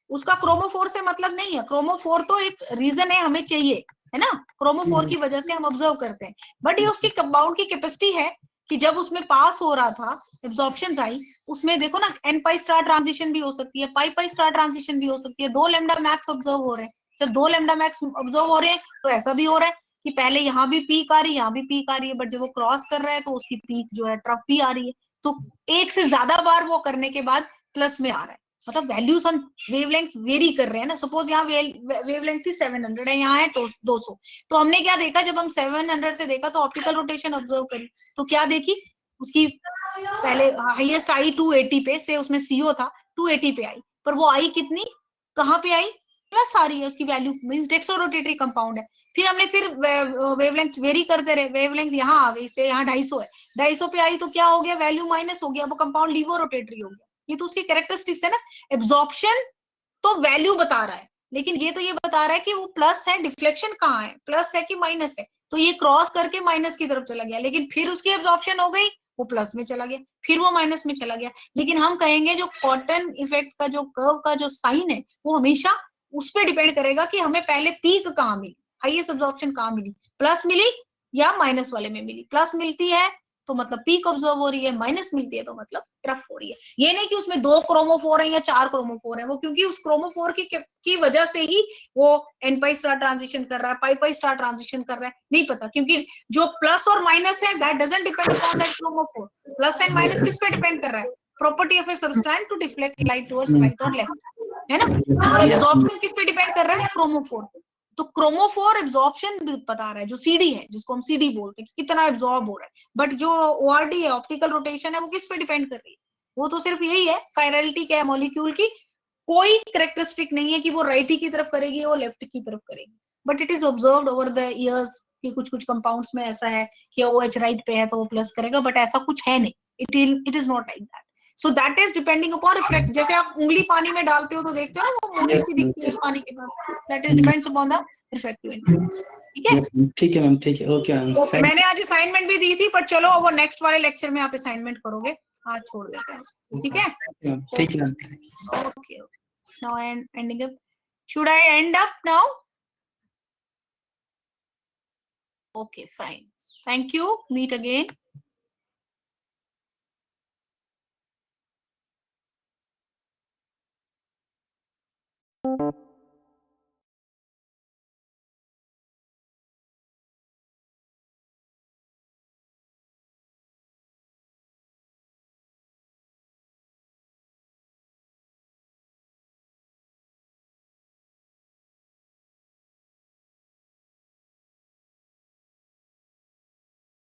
उसका क्रोमोफोर से मतलब नहीं है। क्रोमोफोर तो एक रीजन है, हमें चाहिए, है ना, क्रोमोफोर की वजह से हम ऑब्जर्व करते हैं। बट ये उसकी कंपाउंड की कैपेसिटी है कि जब उसमें पास हो रहा था, एब्जॉर्प्शन आई, उसमें देखो ना एन पाई स्टार ट्रांजिशन भी हो सकती है, पाई पाई स्टार ट्रांजिशन भी हो सकती है, 2 लैम्डा मैक्स ऑब्जर्व हो रहे हैं। जब 2 लैम्डा मैक्स ऑब्जर्व हो रहे हैं तो ऐसा भी हो रहा है कि पहले यहाँ भी पीक आ रही है, यहाँ भी पीक आ रही है, बट जब वो क्रॉस कर रहा है तो उसकी पीक जो है ट्रफ भी आ रही है। तो एक से ज्यादा बार वो करने के बाद प्लस में आ रहा है, मतलब वैल्यूज हम वेवलेंथ वेरी कर रहे हैं ना। सपोज यहाँ वेवलेंथ थी 700 है, यहाँ है 200, तो हमने क्या देखा, जब हम 700 से देखा तो ऑप्टिकल रोटेशन ऑब्जर्व करी, तो क्या देखी, उसकी पहले हाईएस्ट आई 280 पे से, उसमें सीओ था 280 पे आई, पर वो आई कितनी, कहाँ पे आई, प्लस आ रही है उसकी वैल्यू, मींस डेक्सो रोटेटरी कंपाउंड है। फिर हमने फिर वेवलेंथ वेरी करते रहे, वेवलेंथ यहाँ आ गई से, यहाँ 250 है, 250 पे आई तो क्या हो गया, वैल्यू माइनस हो गया, वो कंपाउंड लीवो रोटेटरी हो गया। ये तो उसकी कैरेक्टरिस्टिक्स है ना। एब्जॉर्प्शन तो वैल्यू बता रहा है, लेकिन ये तो ये बता रहा है कि वो प्लस है, डिफ्लेक्शन कहाँ है, प्लस है कि माइनस है। तो ये क्रॉस करके माइनस की तरफ चला गया, लेकिन फिर उसकी एब्जॉर्प्शन हो गई, वो प्लस में चला गया, फिर वो माइनस में चला गया। लेकिन हम कहेंगे जो कॉटन इफेक्ट का जो कर्व का जो साइन है, वो हमेशा उस पर डिपेंड करेगा कि हमें पहले पीक कहाँ मिली, हाईएस्ट एब्जॉर्प्शन कहाँ मिली, प्लस मिली या माइनस वाले में मिली। प्लस मिलती है तो मतलब पीक ऑब्जर्व हो रही है, माइनस मिलती है तो मतलब ट्रफ हो रही है। ये नहीं कि उसमें 2 क्रोमोफोर है या 4 क्रोमोफोर है, वो क्योंकि उस क्रोमोफोर की वजह से ही वो एन पाई स्टार ट्रांजिशन कर रहा है, पाई पाई स्टार ट्रांजिशन कर रहा है, नहीं पता, क्योंकि जो प्लस और माइनस है that doesn't depend upon that chromophore. Plus and minus किस पे डिपेंड कर रहा है, property of a substance to deflect light towards right और लेफ्ट, है ना। और एब्जॉर्प्शन किस पे डिपेंड कर रहा है, क्रोमोफोर। तो क्रोमोफोर एब्जॉर्प्शन बता रहा है, जो सीडी है, जिसको हम सीडी बोलते हैं, कितना एब्जॉर्ब हो रहा है। बट जो ओआरडी है, ऑप्टिकल रोटेशन है, वो किस पे डिपेंड कर रही है, वो तो सिर्फ यही है, कायरलिटी क्या है मॉलिक्यूल की, कोई कैरेक्टरिस्टिक नहीं है कि वो राइट ही की तरफ करेगी वो लेफ्ट की तरफ करेगी। But it is observed over the years कि कुछ कुछ कंपाउंड्स में ऐसा है कि OH राइट पे है तो वो प्लस करेगा, बट ऐसा कुछ है नहीं, it is not like that. So that is depending upon reflect. जैसे आप उंगली पानी में डालते हो तो देखते हो ना वो मोटी सी दिखती है उस पानी के बाद, that is depends upon the reflective index. ठीक है, ठीक है मैम, ठीक है, ओके मैम। ओके, मैंने आज असाइनमेंट भी दी थी, पर चलो वो नेक्स्ट वाले लेक्चर में आप असाइनमेंट करोगे, आज छोड़ देते हैं उसको, ठीक है, ठीक है ma'am. Okay. Now I am ending up. Should I end up now? Okay, fine. Thank you. Meet again.